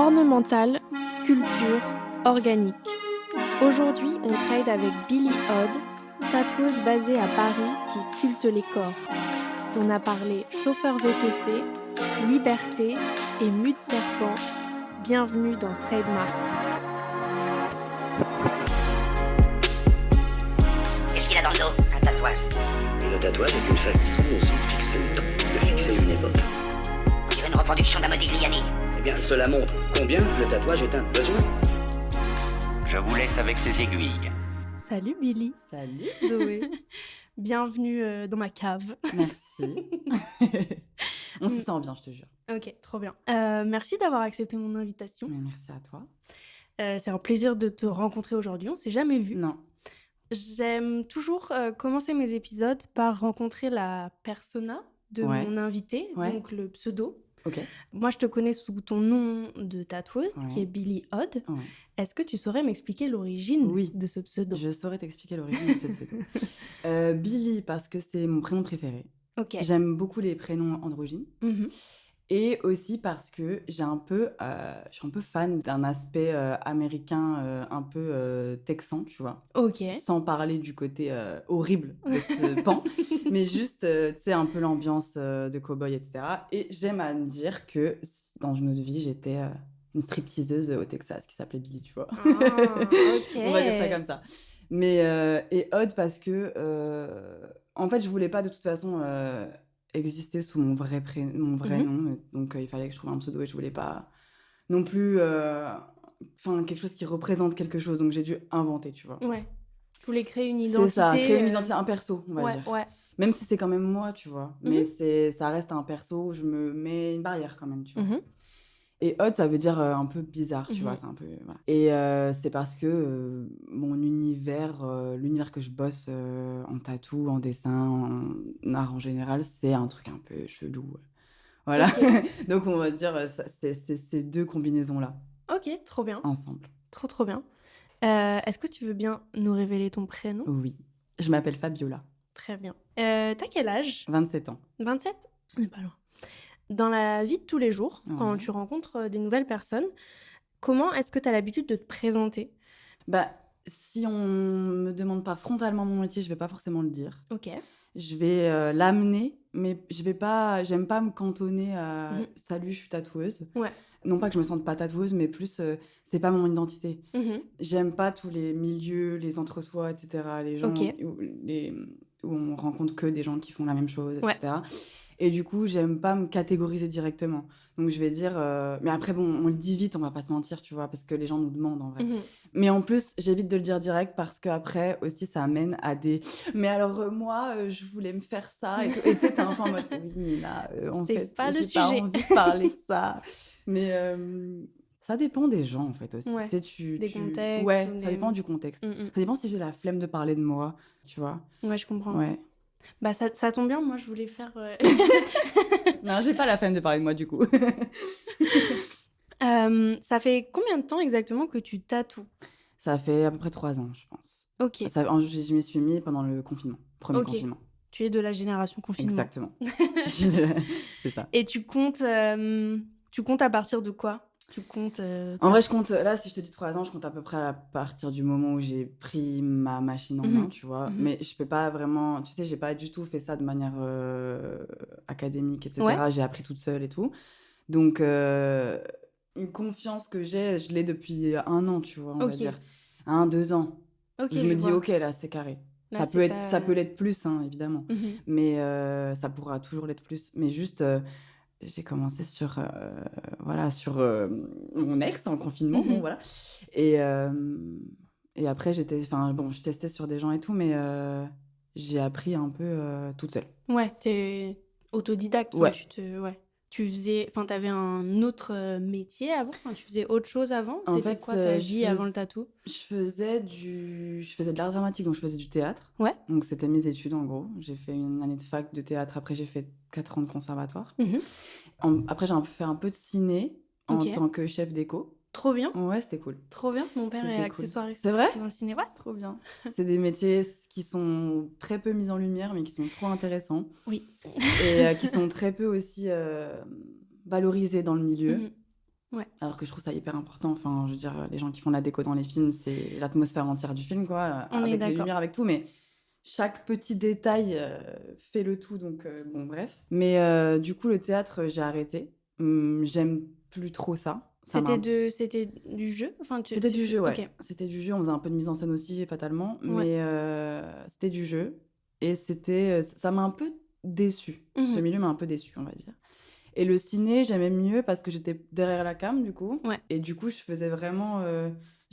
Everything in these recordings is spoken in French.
Ornemental, sculpture, organique. Aujourd'hui, on trade avec Billy Odd, tatoueuse basée à Paris qui sculpte les corps. On a parlé chauffeur VTC, liberté et mue de serpent. Bienvenue dans Trademark. Qu'est-ce qu'il a dans le dos? Un tatouage. Et le tatouage est une façon aussi de fixer le temps, de fixer une époque. On dirait une reproduction d'un Modigliani. Eh bien, cela montre combien le tatouage est un besoin. Je vous laisse avec ces aiguilles. Salut Billy. Salut Zoé. Bienvenue dans ma cave. Merci. On s'y sent bien, je te jure. Ok, trop bien. Merci d'avoir accepté mon invitation. Mais merci à toi. C'est un plaisir de te rencontrer aujourd'hui, on s'est jamais vu. Non. J'aime toujours commencer mes épisodes par rencontrer la persona de Ouais. mon invité, Ouais. donc le pseudo. Ok. Moi, je te connais sous ton nom de tatoueuse, Ouais. qui est Billy Odd. Ouais. Est-ce que tu saurais m'expliquer l'origine Oui. de ce pseudo? Je saurais t'expliquer l'origine de ce pseudo. Billy, parce que c'est mon prénom préféré. Ok. J'aime beaucoup les prénoms androgynes. Mhm. Et aussi parce que je suis un peu fan d'un aspect américain, un peu texan, tu vois. Ok. Sans parler du côté horrible de ce pan, mais juste, tu sais, un peu l'ambiance de cow-boy, etc. Et j'aime à me dire que dans une autre vie, j'étais une stripteaseuse au Texas qui s'appelait Billy, tu vois. Ah, ok. On va dire ça comme ça. Mais, et Odd parce que, en fait, je voulais pas de toute façon exister sous mon vrai nom. Donc, il fallait que je trouve un pseudo et je voulais pas non plus quelque chose qui représente quelque chose. Donc, j'ai dû inventer, tu vois. Ouais. Je voulais créer une identité. C'est ça, créer une identité, un perso, on va Ouais, dire. ouais. Même si c'est quand même moi, tu vois. Mais Mhm. ça reste un perso où je me mets une barrière quand même, tu vois. Mhm. Et odd, ça veut dire un peu bizarre, tu vois. Mhm. C'est un peu, voilà. Et c'est parce que mon univers, l'univers que je bosse en tatou, en dessin, en art en général, c'est un truc un peu chelou. Voilà. Ok. Donc, on va dire, c'est ces deux combinaisons-là, Ok, trop bien. ensemble. Trop bien. Est-ce que tu veux bien nous révéler ton prénom? Oui. Je m'appelle Fabiola, Très bien. T'as quel âge? 27 ans. 27? On n'est pas loin. Dans la vie de tous les jours, quand Ouais. tu rencontres des nouvelles personnes, comment est-ce que tu as l'habitude de te présenter? Bah, si on me demande pas frontalement mon métier, je vais pas forcément le dire. Ok. Je vais l'amener, mais j'aime pas me cantonner à Mhm. salut, je suis tatoueuse. Ouais. Non pas que je me sente pas tatoueuse, mais plus c'est pas mon identité. Mhm. J'aime pas tous les milieux, les entre-soi, etc. Les gens Ok. où on rencontre que des gens qui font la même chose, Ouais. etc. Et du coup, j'aime pas me catégoriser directement. Donc je vais dire, mais après bon, on le dit vite, on va pas se mentir, tu vois, parce que les gens nous demandent en vrai. Mhm. Mais en plus, j'évite de le dire direct parce qu'après aussi, ça amène à des. Mais alors, moi, je voulais me faire ça. Et tout. Et tu sais, t'es un peu en mode. Oui, Mina, en C'est fait, pas le j'ai pas sujet. envie de parler de ça. Mais ça dépend des gens, en fait, aussi. Ouais. Tu sais, Des contextes Ouais, ou ça des- dépend du contexte. Mhm. Ça dépend si j'ai la flemme de parler de moi, tu vois. Ouais, je comprends. Ouais. Bah, ça tombe bien, moi, je voulais faire... Non, j'ai pas la flemme de parler de moi, du coup. Ça fait combien de temps exactement que tu tatoues? Ça fait à peu près 3 ans, je pense. Ok. Je m'y suis mis pendant le confinement, premier Ok. confinement. Tu es de la génération confinement. Exactement. C'est ça. Et tu comptes à partir de quoi? Tu comptes... En vrai, je compte, là, si je te dis 3 ans, je compte à peu près à partir du moment où j'ai pris ma machine en main, tu vois. Mais je peux pas vraiment, tu sais, j'ai pas du tout fait ça de manière académique, etc. Ouais. J'ai appris toute seule et tout. Donc, une confiance que j'ai, je l'ai depuis 1 an, tu vois, on va Ok. dire. 2 ans. Ok, Je me dis, vois. ok, là, c'est carré. Là, Ça peut l'être plus, hein, évidemment. Mhm. Mais ça pourra toujours l'être plus. Mais juste, j'ai commencé sur mon ex en confinement, bon, voilà. Et après, je testais sur des gens et tout, mais j'ai appris un peu toute seule. Ouais, t'es autodidacte. Enfin, Ouais. t'avais un autre métier avant? Enfin, tu faisais autre chose avant? En C'était fait, quoi ta je vie avant le fais- tatou? je faisais de l'art dramatique, donc je faisais du théâtre. Ouais. Donc c'était mes études en gros. J'ai fait une année de fac de théâtre, après j'ai fait 4 ans de conservatoire. Mhm. Après j'ai fait un peu de ciné en Ok. tant que chef déco. Trop bien. Ouais, c'était cool. Trop bien. Mon père est C'était cool. accessoiriste C'est vrai? dans le ciné. Ouais. Trop bien. C'est des métiers qui sont très peu mis en lumière, mais qui sont trop intéressants. Oui. Et qui sont très peu aussi valorisés dans le milieu. Mhm. Ouais. Alors que je trouve ça hyper important. Enfin, je veux dire, les gens qui font la déco dans les films, c'est l'atmosphère entière du film, quoi, On est avec les d'accord. lumières, avec tout. Mais chaque petit détail fait le tout. Donc, bon, bref. Mais du coup, le théâtre, j'ai arrêté. J'aime plus trop ça. Ça m'a C'était du jeu? Enfin, C'était du jeu, ouais. Ok. C'était du jeu. On faisait un peu de mise en scène aussi, fatalement. Ouais. Mais c'était du jeu. Et ça m'a un peu déçue. Ce Mhm. milieu m'a un peu déçue, on va dire. Et le ciné, j'aimais mieux parce que j'étais derrière la cam, du coup. Ouais. Et du coup, je faisais vraiment...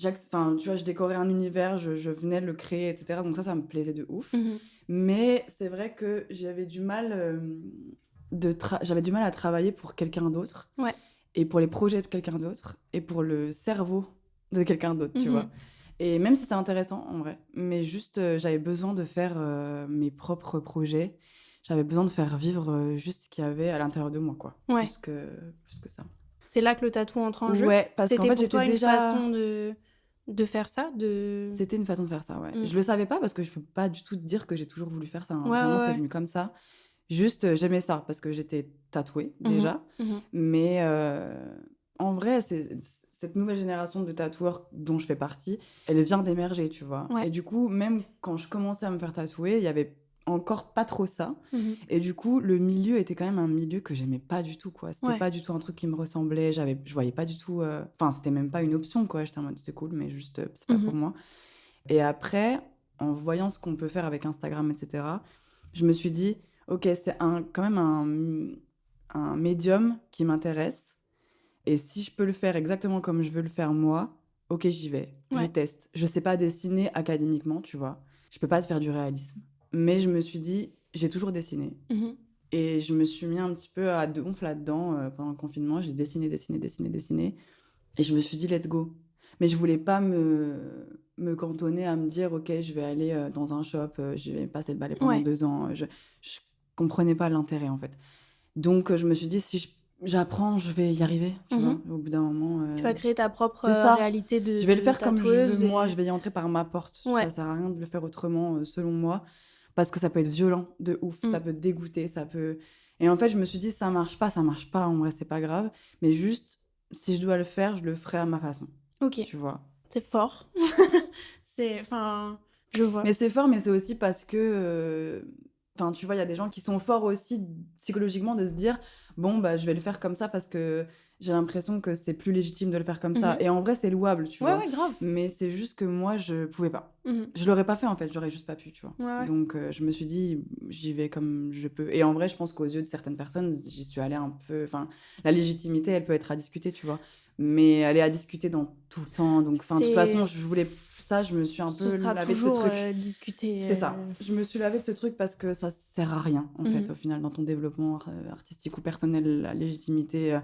Enfin, tu vois, je décorais un univers, je venais le créer, etc. Donc ça me plaisait de ouf. Mhm. Mais c'est vrai que j'avais du mal, j'avais du mal à travailler pour quelqu'un d'autre. Ouais. Et pour les projets de quelqu'un d'autre. Et pour le cerveau de quelqu'un d'autre, tu Mhm. vois. Et même si c'est intéressant, en vrai. Mais juste, j'avais besoin de faire mes propres projets. J'avais besoin de faire vivre juste ce qu'il y avait à l'intérieur de moi, quoi. Ouais. Plus que ça. C'est là que le tatou entre en jeu? Ouais, parce qu'en C'était fait, pour j'étais toi une déjà... façon de faire ça? C'était une façon de faire ça, ouais. Mm. Je le savais pas parce que je peux pas du tout te dire que j'ai toujours voulu faire ça, hein. Ouais, Vraiment, ouais, c'est ouais. venu comme ça. Juste, j'aimais ça parce que j'étais tatouée Mhm. déjà. Mhm. Mais en vrai, cette nouvelle génération de tatoueurs dont je fais partie, elle vient d'émerger, tu vois. Ouais. Et du coup, même quand je commençais à me faire tatouer, il y avait encore pas trop ça. Mhm. Et du coup, le milieu était quand même un milieu que j'aimais pas du tout, quoi. C'était Ouais. pas du tout un truc qui me ressemblait. Je voyais pas du tout... Enfin, c'était même pas une option, quoi. J'étais en mode, c'est cool, mais juste, c'est pas Mhm. pour moi. Et après, en voyant ce qu'on peut faire avec Instagram, etc., je me suis dit, ok, c'est quand même un médium qui m'intéresse. Et si je peux le faire exactement comme je veux le faire moi, ok, j'y vais. Je Ouais. teste. Je sais pas dessiner académiquement, tu vois. Je peux pas te faire du réalisme. Mais je me suis dit, j'ai toujours dessiné. Mhm. Et je me suis mis un petit peu à donf là-dedans pendant le confinement. J'ai dessiné. Et je me suis dit, let's go. Mais je voulais pas me cantonner à me dire, ok, je vais aller dans un shop, je vais passer le balai pendant Ouais. 2 ans. Je comprenais pas l'intérêt, en fait. Donc, je me suis dit, si j'apprends, je vais y arriver, tu vois. Au bout d'un moment... Tu vas créer ta propre c'est ça. réalité de Je vais le faire comme je tatoueuse veux, moi. et- Je vais y entrer par ma porte. Ouais. Ça sert à rien de le faire autrement, selon moi. Parce que ça peut être violent, de ouf. Ça peut te dégoûter, ça peut... Et en fait, je me suis dit, ça marche pas. En vrai, c'est pas grave. Mais juste, si je dois le faire, je le ferai à ma façon. Ok. Tu vois. C'est fort. Enfin, je vois. Mais c'est fort, mais c'est aussi parce que... Enfin, tu vois, il y a des gens qui sont forts aussi psychologiquement de se dire, bon, bah, je vais le faire comme ça parce que j'ai l'impression que c'est plus légitime de le faire comme ça. Mhm. Et en vrai, c'est louable, tu vois. Ouais, grave. Mais c'est juste que moi, je pouvais pas. Mhm. Je l'aurais pas fait, en fait. J'aurais juste pas pu, tu vois. Ouais. Donc, je me suis dit, j'y vais comme je peux. Et en vrai, je pense qu'aux yeux de certaines personnes, j'y suis allée un peu... Enfin, la légitimité, elle peut être à discuter, tu vois. Mais elle est à discuter dans tout le temps. Donc, de toute façon, je voulais... Ça, je me suis un peu Ce sera lavé de ce toujours truc. discuté. C'est ça. Je me suis lavé de ce truc parce que ça sert à rien, en fait, Mhm. au final, dans ton développement artistique ou personnel, la légitimité.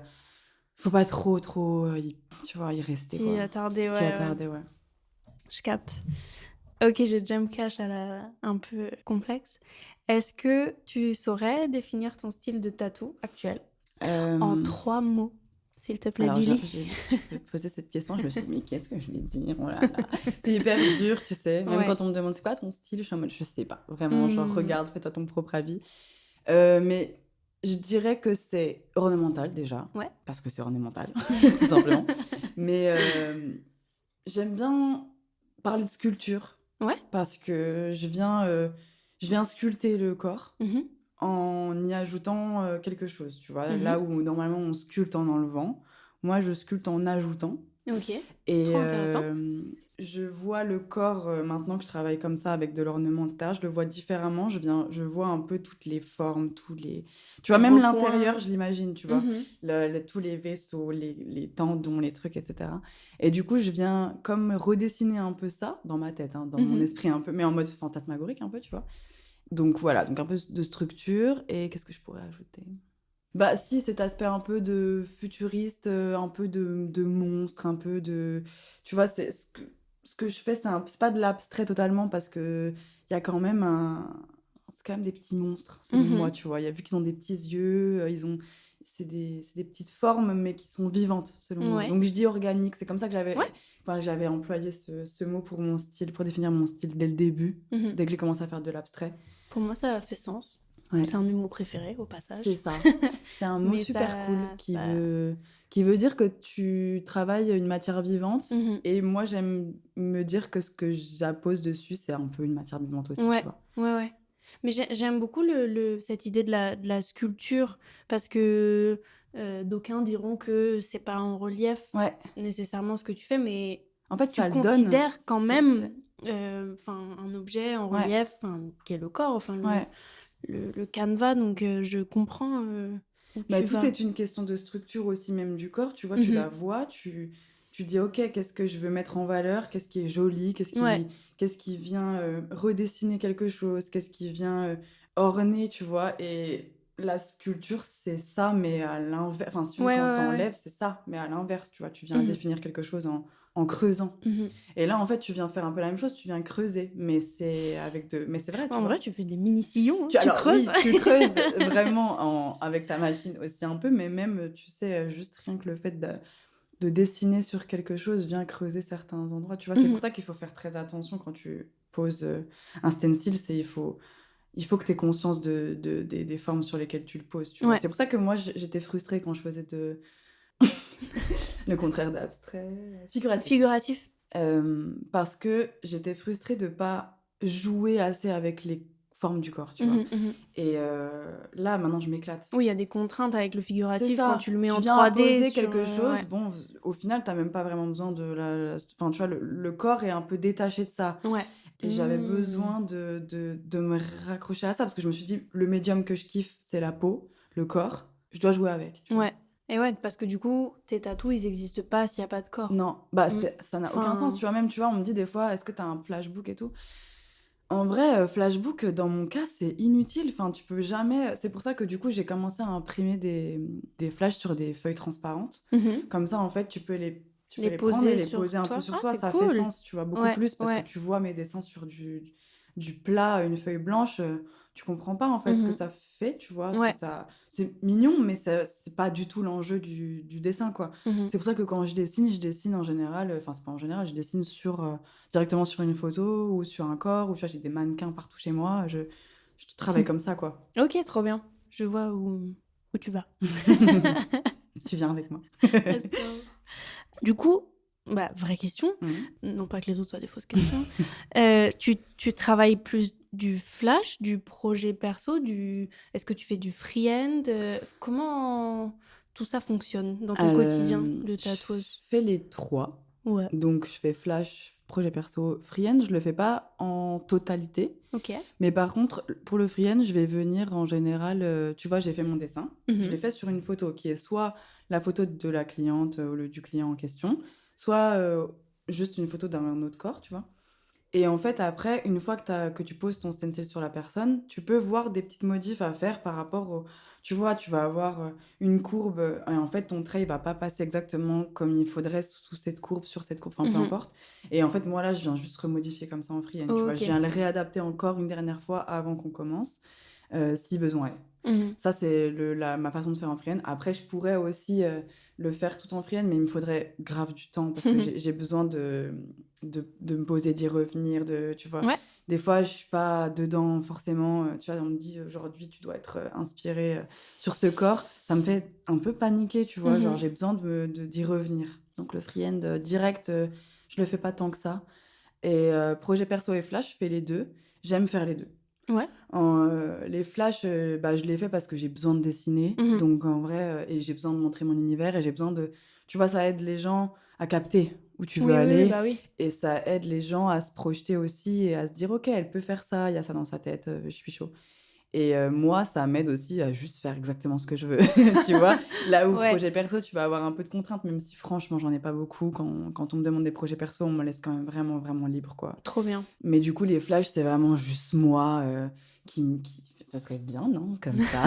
Faut pas trop, tu vois, y rester, T'y quoi. attarder, T'y attarder, ouais. Je capte. Ok, j'ai jump cash un peu complexe. Est-ce que tu saurais définir ton style de tatou actuel en 3 mots, s'il te plaît, Alors, Billy? j'ai posé cette question, je me suis dit, mais qu'est-ce que je vais dire? Oh là là. C'est hyper dur, tu sais. Même Ouais. quand on me demande c'est quoi ton style, je suis en mode, je sais pas. Vraiment, genre, regarde, fais-toi ton propre avis. Mais je dirais que c'est ornemental, déjà. Ouais. Parce que c'est ornemental, tout simplement. Mais j'aime bien parler de sculpture. Ouais. Parce que je viens sculpter le corps Mhm. en y ajoutant quelque chose, tu vois. Mhm. Là où normalement on sculpte en enlevant, moi je sculpte en ajoutant. Ok. Et Trop intéressant. je vois le corps, maintenant que je travaille comme ça avec de l'ornement, etc., je le vois différemment. Je vois un peu toutes les formes, tous les... Tu vois, même Recoins. l'intérieur, je l'imagine, tu vois. Mhm. Tous les vaisseaux, les tendons, les trucs, etc. Et du coup, je viens comme redessiner un peu ça dans ma tête, hein, dans mon Mhm. esprit un peu, mais en mode fantasmagorique un peu, tu vois. Donc voilà, donc un peu de structure. Et qu'est-ce que je pourrais ajouter? Bah si, cet aspect un peu de futuriste, un peu de monstre, un peu de... Tu vois, c'est ce que je fais, c'est pas de l'abstrait totalement parce que il y a quand même c'est quand même des petits monstres, selon Mhm. moi, tu vois. Vu qu'ils ont des petits yeux, c'est des petites formes, mais qui sont vivantes, selon moi. Ouais. Donc je dis organique, c'est comme ça que Ouais. j'avais employé ce mot pour mon style, pour définir mon style dès le début, Mhm. dès que j'ai commencé à faire de l'abstrait. Pour moi, ça fait sens. Ouais. C'est un de mes mots préférés, au passage. C'est ça. C'est un mot Mais super ça... cool qui ça... veut dire que tu travailles une matière vivante. Mhm. Et moi, j'aime me dire que ce que j'appose dessus, c'est un peu une matière vivante aussi, tu Ouais, vois. ouais. Mais j'aime beaucoup cette idée de la sculpture parce que d'aucuns diront que c'est pas en relief Ouais. nécessairement ce que tu fais, mais En fait, tu ça le donne. considères quand C'est- même c'est- un objet en Ouais. relief, qui est le corps, Ouais. le canevas, donc je comprends où Bah, tu tout vas. est une question de structure aussi, même du corps. Tu vois, tu la Mhm. vois, tu dis, OK, qu'est-ce que je veux mettre en valeur? Qu'est-ce qui est joli? Ouais. Qu'est-ce qui vient redessiner quelque chose? Qu'est-ce qui vient orner, tu vois? Et la sculpture, c'est ça, mais à l'inverse. Enfin, si tu veux, Ouais, quand ouais, ouais, ouais. t'enlèves, c'est ça, mais à l'inverse, tu vois. Tu viens Mhm. définir quelque chose en creusant. Mhm. Et là, en fait, tu viens faire un peu la même chose, tu viens creuser. Mais c'est mais c'est vrai, tu En vois. vrai, tu fais des mini-sillons, hein, tu Alors creuses. oui, tu creuses vraiment avec ta machine aussi un peu, mais même, tu sais, juste rien que le fait de dessiner sur quelque chose vient creuser certains endroits. Tu vois, c'est Mhm. pour ça qu'il faut faire très attention quand tu poses un stencil, il faut que tu aies conscience des formes sur lesquelles tu le poses, tu vois. Ouais. C'est pour ça que moi, j'étais frustrée quand je faisais le contraire d'abstrait, figuratif. Figuratif. Parce que j'étais frustrée de pas jouer assez avec les formes du corps, tu vois. Mhm, mhm. Et là, maintenant, je m'éclate. Oui, il y a des contraintes avec le C'est figuratif quand ça. tu le mets Tu en viens 3D imposer sur... quelque chose, ouais. bon, au final, t'as même pas vraiment besoin de Enfin, tu vois, le corps est un peu détaché de ça. Ouais. Et j'avais Mm. besoin de me raccrocher à ça, parce que je me suis dit, le médium que je kiffe, c'est la peau, le corps, je dois jouer avec, tu vois. Ouais. Et ouais, parce que du coup, tes tatous, ils n'existent pas s'il n'y a pas de corps. Non, bah, Mm. ça n'a aucun Enfin, sens, tu vois. Même, tu vois, on me dit des fois, est-ce que t'as un flashbook et tout? En vrai, flashbook, dans mon cas, c'est inutile. Enfin, tu peux jamais. C'est pour ça que du coup, j'ai commencé à imprimer des flashs sur des feuilles transparentes. mhm. Comme ça, en fait, tu peux les Les prendre poser et les sur poser un toi. peu sur Ah, toi. c'est Ça cool. fait sens, tu vois, beaucoup Ouais, plus, parce ouais. que tu vois mes dessins sur du plat, une feuille blanche, tu comprends pas, en fait, ce que Mhm. ça fait, tu vois. Ce Ouais. que ça... C'est mignon, mais c'est pas du tout l'enjeu du dessin, quoi. Mhm. C'est pour ça que quand je dessine en général, enfin, c'est pas en général, je dessine directement sur une photo ou sur un corps, ou tu vois, j'ai des mannequins partout chez moi, je travaille comme ça, quoi. Ok, trop bien. Je vois où tu vas. Tu viens avec moi. Let's go. Du coup, bah, vraie question, Mhm. non pas que les autres soient des fausses questions. Tu travailles plus du flash, du projet perso, est-ce que tu fais du freehand? Comment tout ça fonctionne dans ton quotidien de Je tatoueuse? fais les trois. Ouais, Donc, je fais flash, projet perso, freehand. Je le fais pas en totalité. ok. Mais par contre, pour le freehand, je vais venir en général. Tu vois, j'ai fait mon dessin. Je Mhm. l'ai fait sur une photo qui est soit la photo de la cliente ou du client en question, soit juste une photo d'un autre corps, tu vois. Et en fait, après, une fois que tu poses ton stencil sur la personne, tu peux voir des petites modifs à faire par rapport au... Tu vois, tu vas avoir une courbe, et en fait, ton trait, il va pas passer exactement comme il faudrait sous cette courbe, sur cette courbe, enfin, peu Mhm. importe. Et en fait, moi, là, je viens juste remodifier comme ça en freehand, tu vois. Ok. Je viens le réadapter encore une dernière fois avant qu'on commence, si besoin est. Mhm. Ça, c'est ma façon de faire en freehand. Après, je pourrais aussi le faire tout en freehand, mais il me faudrait grave du temps parce que j'ai besoin de me poser, d'y revenir, tu vois. Ouais. Des fois, je suis pas dedans forcément. Tu vois, on me dit aujourd'hui, tu dois être inspiré sur ce corps. Ça me fait un peu paniquer, tu vois. Mhm. Genre, j'ai besoin d'y revenir. Donc, le freehand direct, je le fais pas tant que ça. Et projet perso et flash, je fais les deux. J'aime faire les deux. Ouais. Les flashs, bah, je les fais parce que j'ai besoin de dessiner. Mhm. Donc, en vrai, et j'ai besoin de montrer mon univers et j'ai besoin de... Tu vois, ça aide les gens à capter où tu veux Oui, oui, aller. bah oui. Et ça aide les gens à se projeter aussi et à se dire, OK, elle peut faire ça, il y a ça dans sa tête, je suis chaud. Et moi, ça m'aide aussi à juste faire exactement ce que je veux, tu vois. Là où Ouais. projet perso, tu vas avoir un peu de contraintes, même si franchement, j'en ai pas beaucoup. Quand on me demande des projets perso, on me laisse quand même vraiment, vraiment libre, quoi. Trop bien. Mais du coup, les flashs, c'est vraiment juste moi qui... Ça serait bien, non? Comme ça.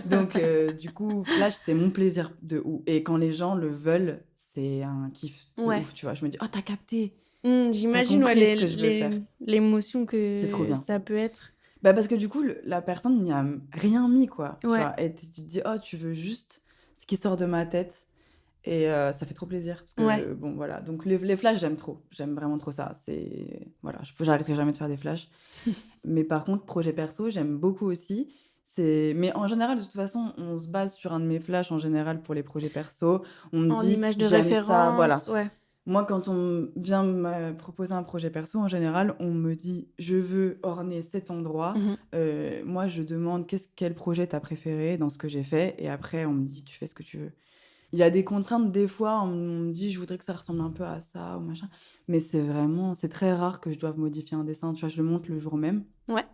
Donc, du coup, flash, c'est mon plaisir de ouf. Et quand les gens le veulent, c'est un kiff de Ouais. ouf, tu vois. Je me dis, oh, t'as capté! J'imagine compris ouais, ce que je veux faire. l'émotion C'est trop que bien. ça peut être. Bah, parce que du coup, la personne n'y a rien mis, quoi. Tu Ouais. vois. Et tu te dis, oh, tu veux juste ce qui sort de ma tête. Et ça fait trop plaisir. Parce que, bon, voilà. Donc, les flashs, j'aime trop. J'aime vraiment trop ça. Voilà, j'arrêterai jamais de faire des flashs. Mais par contre, projet perso, j'aime beaucoup aussi. Mais en général, de toute façon, on se base sur un de mes flashs en général pour les projets perso. On me En dit, image de j'aime ça, voilà. référence, ouais. Moi, quand on vient me proposer un projet perso, en général, on me dit, je veux orner cet endroit. Moi, je demande quel projet t'as préféré dans ce que j'ai fait. Et après, on me dit, tu fais ce que tu veux. Il y a des contraintes, des fois, on me dit, je voudrais que ça ressemble un peu à ça ou machin. Mais c'est très rare que je doive modifier un dessin. Tu vois, je le monte le jour même. Ouais.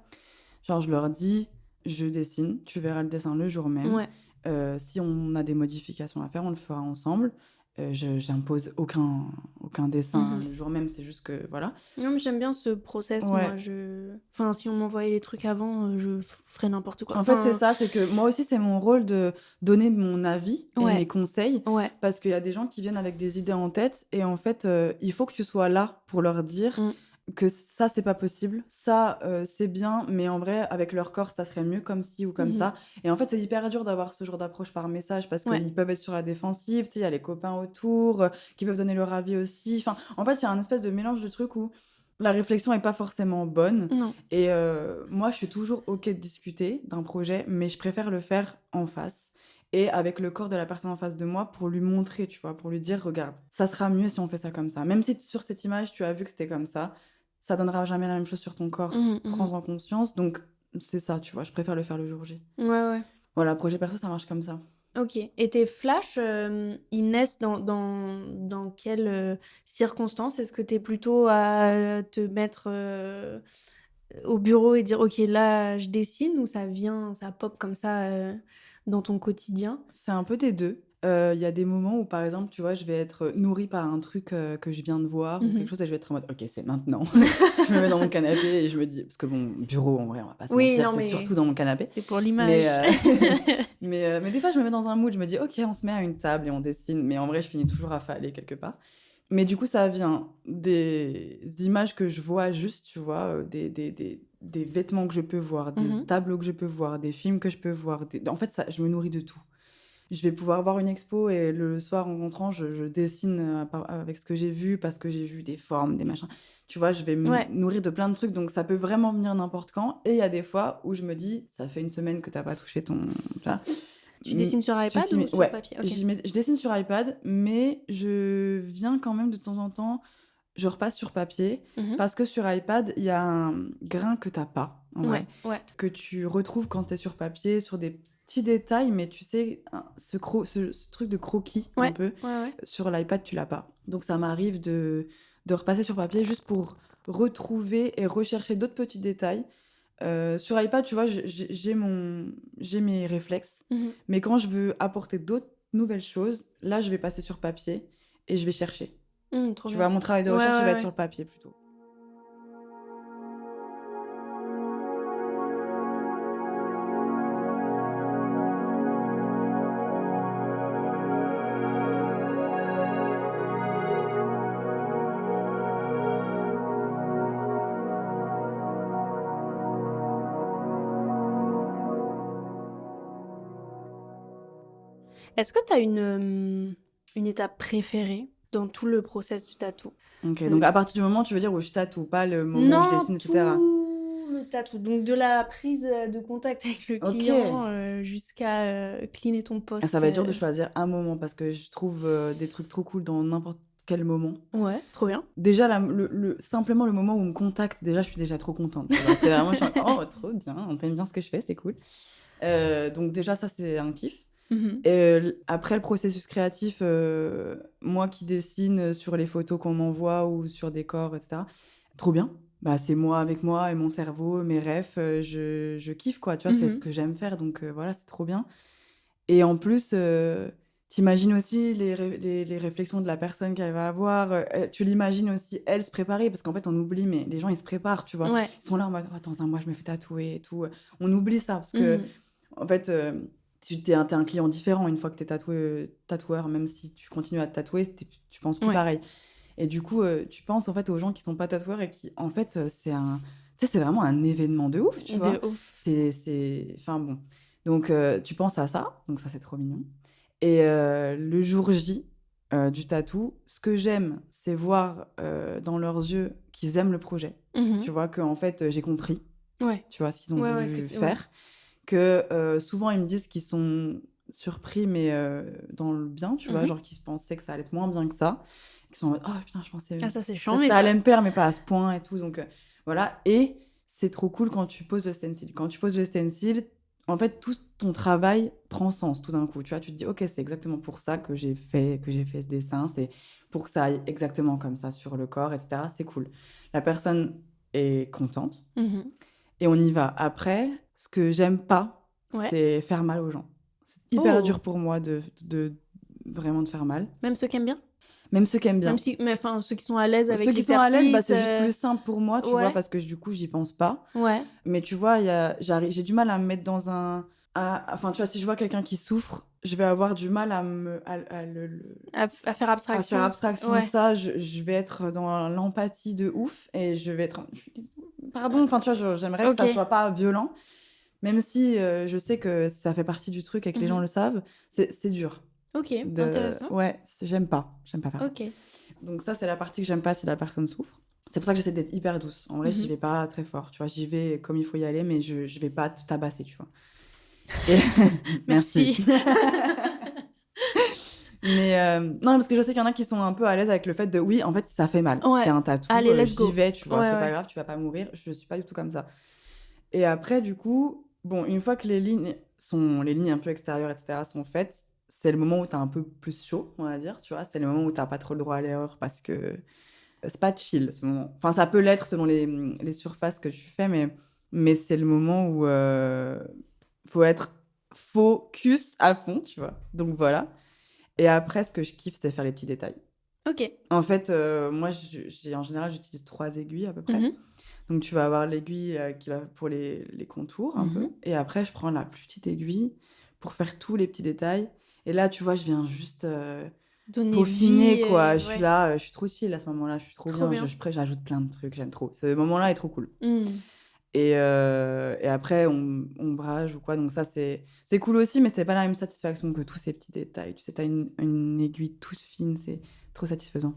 Genre, je leur dis, je dessine, tu verras le dessin le jour même. Ouais. Si on a des modifications à faire, on le fera ensemble. J'impose aucun dessin le jour même, c'est juste que, voilà. Non, mais j'aime bien ce process, Ouais. moi. Enfin, si on m'envoyait les trucs avant, je ferais n'importe quoi. En fait, c'est ça, c'est que moi aussi, c'est mon rôle de donner mon avis et Ouais. mes conseils. Ouais. Parce qu'il y a des gens qui viennent avec des idées en tête et en fait, il faut que tu sois là pour leur dire que ça, c'est pas possible. Ça, c'est bien, mais en vrai, avec leur corps, ça serait mieux comme ci ou comme ça. Et en fait, c'est hyper dur d'avoir ce genre d'approche par message parce Ouais. qu'ils peuvent être sur la défensive. Tu sais, il y a les copains autour qui peuvent donner leur avis aussi. Enfin, en fait, il y a un espèce de mélange de trucs où la réflexion est pas forcément bonne. Non. Et moi, je suis toujours OK de discuter d'un projet, mais je préfère le faire en face et avec le corps de la personne en face de moi pour lui montrer, tu vois, pour lui dire, regarde, ça sera mieux si on fait ça comme ça. Même si sur cette image, tu as vu que c'était comme ça donnera jamais la même chose sur ton corps. Prends-en conscience. Donc, c'est ça, tu vois, je préfère le faire le jour J. Ouais. Voilà, projet perso, ça marche comme ça. Ok. Et tes flashs, ils naissent dans quelles circonstances? Est-ce que t'es plutôt à te mettre au bureau et dire, ok, là, je dessine, ou ça vient, ça pop comme ça dans ton quotidien? C'est un peu des deux. Il y a des moments où, par exemple, tu vois, je vais être nourrie par un truc que je viens de voir ou quelque chose et je vais être en mode, ok, c'est maintenant. Je me mets dans mon canapé et je me dis, parce que bon, bureau, en vrai, on va pas se mentir, c'est surtout dans mon canapé. C'était pour l'image. Mais des fois, je me mets dans un mood, je me dis, ok, on se met à une table et on dessine, mais en vrai, je finis toujours affalée quelque part. Mais du coup, ça vient des images que je vois juste, tu vois, des vêtements que je peux voir, des tableaux que je peux voir, des films que je peux voir. En fait, ça, je me nourris de tout. Je vais pouvoir voir une expo et le soir, en rentrant, je dessine avec ce que j'ai vu parce que j'ai vu des formes, des machins. Tu vois, je vais me nourrir de plein de trucs, donc ça peut vraiment venir n'importe quand. Et il y a des fois où je me dis, ça fait une semaine que t'as pas touché ton... Tu dessines sur iPad ou sur papier? Je dessine sur iPad, mais je viens quand même de temps en temps, je repasse sur papier, parce que sur iPad, il y a un grain que t'as pas, en vrai, que tu retrouves quand t'es sur papier, sur des petits détails, mais tu sais, ce truc de croquis, un peu, sur l'iPad, tu l'as pas. Donc ça m'arrive de repasser sur papier juste pour retrouver et rechercher d'autres petits détails. Sur iPad, tu vois, j'ai mes réflexes, mais quand je veux apporter d'autres nouvelles choses, là, je vais passer sur papier et je vais chercher. Tu vois, mon travail de recherche, il va être sur le papier plutôt. Est-ce que tu as une étape préférée dans tout le process du tatou? Ok, donc à partir du moment, tu veux dire, où je tatoue, pas le moment où je dessine, etc. Non, tout le tatou. Donc de la prise de contact avec le client jusqu'à cleaner ton poste. Ça va être dur de choisir un moment parce que je trouve des trucs trop cool dans n'importe quel moment. Ouais, trop bien. Déjà, simplement le moment où on me contacte, déjà, je suis déjà trop contente. C'est vraiment, je suis en oh, trop bien, on t'aime bien ce que je fais, c'est cool. Donc déjà, ça, c'est un kiff. Après le processus créatif, moi qui dessine sur les photos qu'on m'envoie ou sur des corps, etc., trop bien. Bah, c'est moi avec moi et mon cerveau, mes rêves, je kiffe, quoi. Tu vois, c'est ce que j'aime faire, donc voilà, c'est trop bien. Et en plus, t'imagines aussi les réflexions de la personne qu'elle va avoir. Tu l'imagines aussi, elle, se préparer, parce qu'en fait, on oublie, mais les gens, ils se préparent, tu vois. Ils sont là en mode, oh, dans un mois, je me fais tatouer et tout. On oublie ça, parce que, en fait... t'es un client différent une fois que t'es tatoueur, même si tu continues à te tatouer, tu penses plus pareil. Et du coup, tu penses en fait aux gens qui sont pas tatoueurs et qui, en fait, c'est vraiment un événement de ouf, tu vois. Enfin bon. Donc, tu penses à ça, donc ça, c'est trop mignon. Et le jour J, du tatou, ce que j'aime, c'est voir dans leurs yeux qu'ils aiment le projet. Mhm. Tu vois, qu'en fait, j'ai compris, Ouais. tu vois, ce qu'ils ont Ouais, voulu ouais, faire. Que souvent, ils me disent qu'ils sont surpris, mais dans le bien, tu vois, Mhm. genre qu'ils pensaient que ça allait être moins bien que ça. Qu'ils sont en mode, oh putain, je pensais Ah, ça, c'est ça chambé, ça ça. allait me plaire, mais pas à ce point et tout. Donc voilà. Et c'est trop cool quand tu poses le stencil. Quand tu poses le stencil, en fait, tout ton travail prend sens tout d'un coup. Tu vois, tu te dis, ok, c'est exactement pour ça que j'ai fait ce dessin. C'est pour que ça aille exactement comme ça sur le corps, etc. C'est cool. La personne est contente Mhm. et on y va. Après, ce que j'aime pas, Ouais. c'est faire mal aux gens. C'est hyper Oh. dur pour moi de vraiment de faire mal. Même ceux qui aiment bien. Même ceux qui aiment bien. Même si, mais enfin, ceux qui sont à l'aise avec Ceux qui sont à l'aise, l'exercice. c'est juste plus simple pour moi, tu ouais. vois, parce que du coup, j'y pense pas. Ouais. Mais tu vois, j'ai du mal à me mettre dans un... Enfin, tu vois, si je vois quelqu'un qui souffre, je vais avoir du mal à À faire abstraction. à faire abstraction Ouais. de ça. Je vais être dans l'empathie de ouf et je vais être... Pardon, enfin, tu vois, j'aimerais que ça Ok. soit pas violent. Même si je sais que ça fait partie du truc et que les gens Mhm. le savent, c'est dur. Ok, intéressant. Ouais, j'aime pas faire ça. Ok. Donc ça, c'est la partie que j'aime pas si la personne souffre. C'est pour ça que j'essaie d'être hyper douce. En vrai, Mhm. j'y vais pas très fort, tu vois. J'y vais comme il faut y aller, mais je vais pas te tabasser, tu vois. Et... Merci. Mais non, parce que je sais qu'il y en a qui sont un peu à l'aise avec le fait de oui, en fait, ça fait mal. Ouais. C'est un tatou. Allez, let's go. J'y vais, tu vois, Ouais, c'est ouais. pas grave, tu vas pas mourir. Je suis pas du tout comme ça. Et après, du coup, bon, une fois que les lignes un peu extérieures, etc., sont faites, c'est le moment où t'as un peu plus chaud, on va dire, tu vois. C'est le moment où t'as pas trop le droit à l'erreur parce que c'est pas chill, ce moment. Enfin, ça peut l'être selon les surfaces que tu fais, mais c'est le moment où faut être focus à fond, tu vois. Donc voilà. Et après, ce que je kiffe, c'est faire les petits détails. Ok. En fait, moi, en général, j'utilise 3 aiguilles à peu près. Mhm. Donc, tu vas avoir l'aiguille qui va pour les contours un peu. Et après, je prends la plus petite aiguille pour faire tous les petits détails. Et là, tu vois, je viens juste Donner peaufiner, vie, quoi. Je ouais. suis là, je suis trop chill à ce moment-là. Je suis trop Trop bien. bien. J'ajoute plein de trucs, j'aime trop. Ce moment-là est trop cool. Mm. Et après, on brage ou quoi. Donc ça, c'est cool aussi, mais c'est pas la même satisfaction que tous ces petits détails. Tu sais, t'as une aiguille toute fine, c'est trop satisfaisant.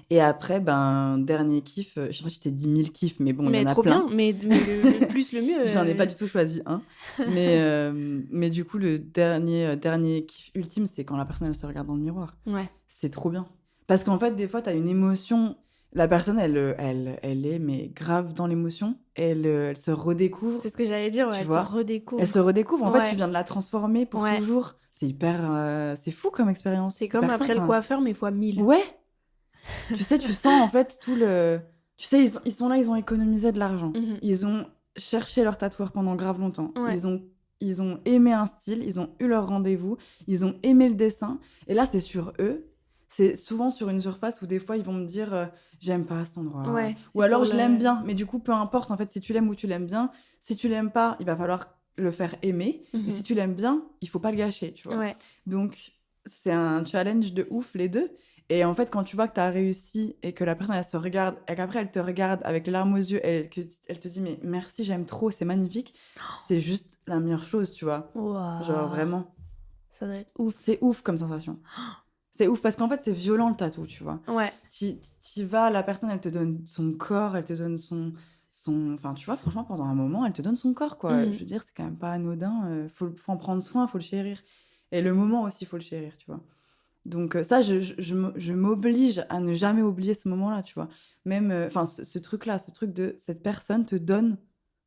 Et après, ben, dernier kiff, je sais pas si je t'ai dit 1000 kiffs, mais bon, il y Mais en a trop plein. bien. Mais le plus, le mieux. J'en ai pas du tout choisi un. Mais du coup, le dernier kiff ultime, c'est quand la personne, elle se regarde dans le miroir. Ouais. C'est trop bien. Parce qu'en fait, des fois, t'as une émotion. La personne, elle est mais grave dans l'émotion. Elle se redécouvre. C'est ce que j'allais dire, ouais, Tu elle vois, se redécouvre. Elle se redécouvre. En Ouais. fait, tu viens de la transformer pour Ouais. toujours. C'est hyper... c'est fou comme expérience. C'est comme hyper après fun, le enfin. coiffeur, mais fois 1000. Ouais. Tu sais, tu sens en fait tout le... Tu sais, ils sont là, ils ont économisé de l'argent. Mhm. Ils ont cherché leur tatoueur pendant grave longtemps. Ouais. Ils ont aimé un style, ils ont eu leur rendez-vous, ils ont aimé le dessin. Et là, c'est sur eux. C'est souvent sur une surface où des fois, ils vont me dire j'aime pas cet endroit. Ouais, Ou c'est alors, pour je le- l'aime bien. Mais du coup, peu importe, en fait, si tu l'aimes ou tu l'aimes bien. Si tu l'aimes pas, il va falloir le faire aimer. Mhm. Et si tu l'aimes bien, il faut pas le gâcher, tu vois. Ouais. Donc, c'est un challenge de ouf, les deux. Et en fait, quand tu vois que tu as réussi et que la personne, elle se regarde, et qu'après, elle te regarde avec les larmes aux yeux et qu'elle te dit, mais merci, j'aime trop, c'est magnifique, c'est juste la meilleure chose, tu vois. Waouh. Genre, vraiment. Ça doit être ouf. C'est ouf comme sensation. C'est ouf parce qu'en fait, c'est violent le tatou, tu vois. Ouais. Tu vas, la personne, elle te donne son corps, elle te donne son... Enfin, tu vois, franchement, pendant un moment, elle te donne son corps, quoi. Mhm. Je veux dire, c'est quand même pas anodin. Faut en prendre soin, faut le chérir. Et le moment aussi, faut le chérir, tu vois. Donc ça, je m'oblige à ne jamais oublier ce moment-là, tu vois. Même, enfin, ce truc-là, ce truc de cette personne te donne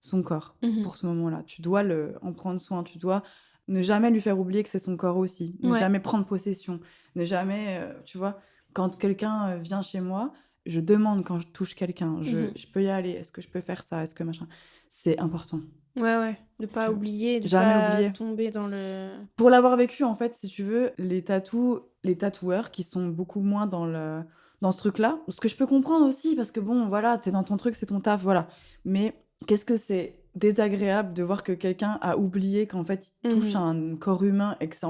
son corps Mhm. pour ce moment-là. Tu dois en prendre soin, tu dois ne jamais lui faire oublier que c'est son corps aussi, ne Ouais. jamais prendre possession, ne jamais, tu vois, quand quelqu'un vient chez moi, je demande quand je touche quelqu'un, Mhm. je peux y aller, est-ce que je peux faire ça, est-ce que machin. C'est important. Ouais, ouais. De pas Tu- oublier, de jamais pas oublier. tomber dans le... Pour l'avoir vécu, en fait, si tu veux, les tatoueurs qui sont beaucoup moins dans ce truc-là, ce que je peux comprendre aussi, parce que bon, voilà, t'es dans ton truc, c'est ton taf, voilà. Mais qu'est-ce que c'est désagréable de voir que quelqu'un a oublié qu'en fait, il touche Mhm. à un corps humain et que c'est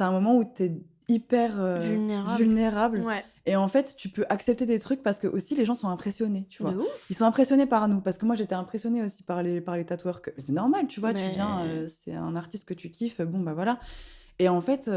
un moment où t'es hyper vulnérable. Ouais. Et en fait, tu peux accepter des trucs parce que aussi les gens sont impressionnés, tu vois. De ouf. Ils sont impressionnés par nous, parce que moi j'étais impressionnée aussi par les tatoueurs. C'est normal, tu vois, Mais- tu viens, c'est un artiste que tu kiffes, bon bah voilà. Et en fait,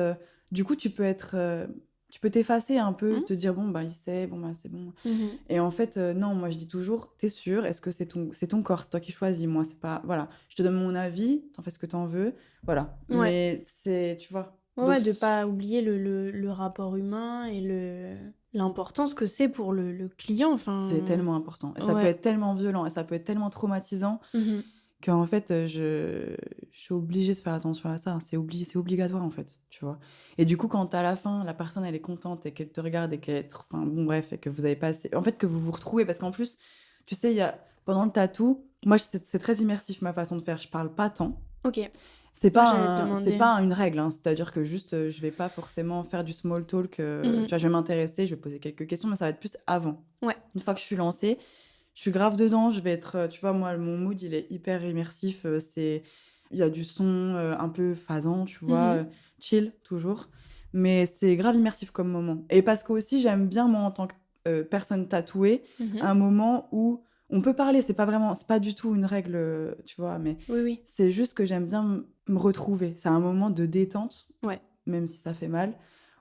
du coup, tu peux t'effacer un peu, Mhm. te dire, bon, bah, il sait, bon, bah, c'est bon. Mhm. Et en fait, non, moi, je dis toujours, t'es sûr? Est-ce que c'est ton corps? C'est toi qui choisis. Moi, c'est pas... Voilà, je te donne mon avis, t'en fais ce que t'en veux. Voilà. Ouais. Mais c'est... Tu vois? Ouais, Donc, ouais, de pas oublier le rapport humain et l'importance que c'est pour le client. Enfin, c'est tellement important. Et ça peut ouais. être tellement violent et ça peut être tellement traumatisant Mhm. qu'en fait, je suis obligée de faire attention à ça. C'est obligatoire, en fait, tu vois. Et du coup, quand à la fin, la personne, elle est contente et qu'elle te regarde et qu'elle est... Enfin, bon, bref, et que vous avez passé... En fait, que vous vous retrouvez. Parce qu'en plus, tu sais, il y a... Pendant le tatou, moi, c'est très immersif, ma façon de faire. Je parle pas tant. Ok. C'est Moi, pas, j'allais te c'est demander. pas une règle, hein. C'est-à-dire que juste, je vais pas forcément faire du small talk. Mhm. Tu vois, je vais m'intéresser, je vais poser quelques questions, mais ça va être plus avant. Ouais. Une fois que je suis lancée, je suis grave dedans. Je vais être, tu vois, moi, mon mood, il est hyper immersif. Il y a du son un peu phasant, tu vois, Mhm. chill, toujours. Mais c'est grave immersif comme moment. Et parce que aussi, j'aime bien, moi, en tant que personne tatouée, Mhm. un moment où on peut parler. C'est pas du tout une règle, tu vois, mais Oui, oui. c'est juste que j'aime bien me retrouver. C'est un moment de détente, Ouais. même si ça fait mal.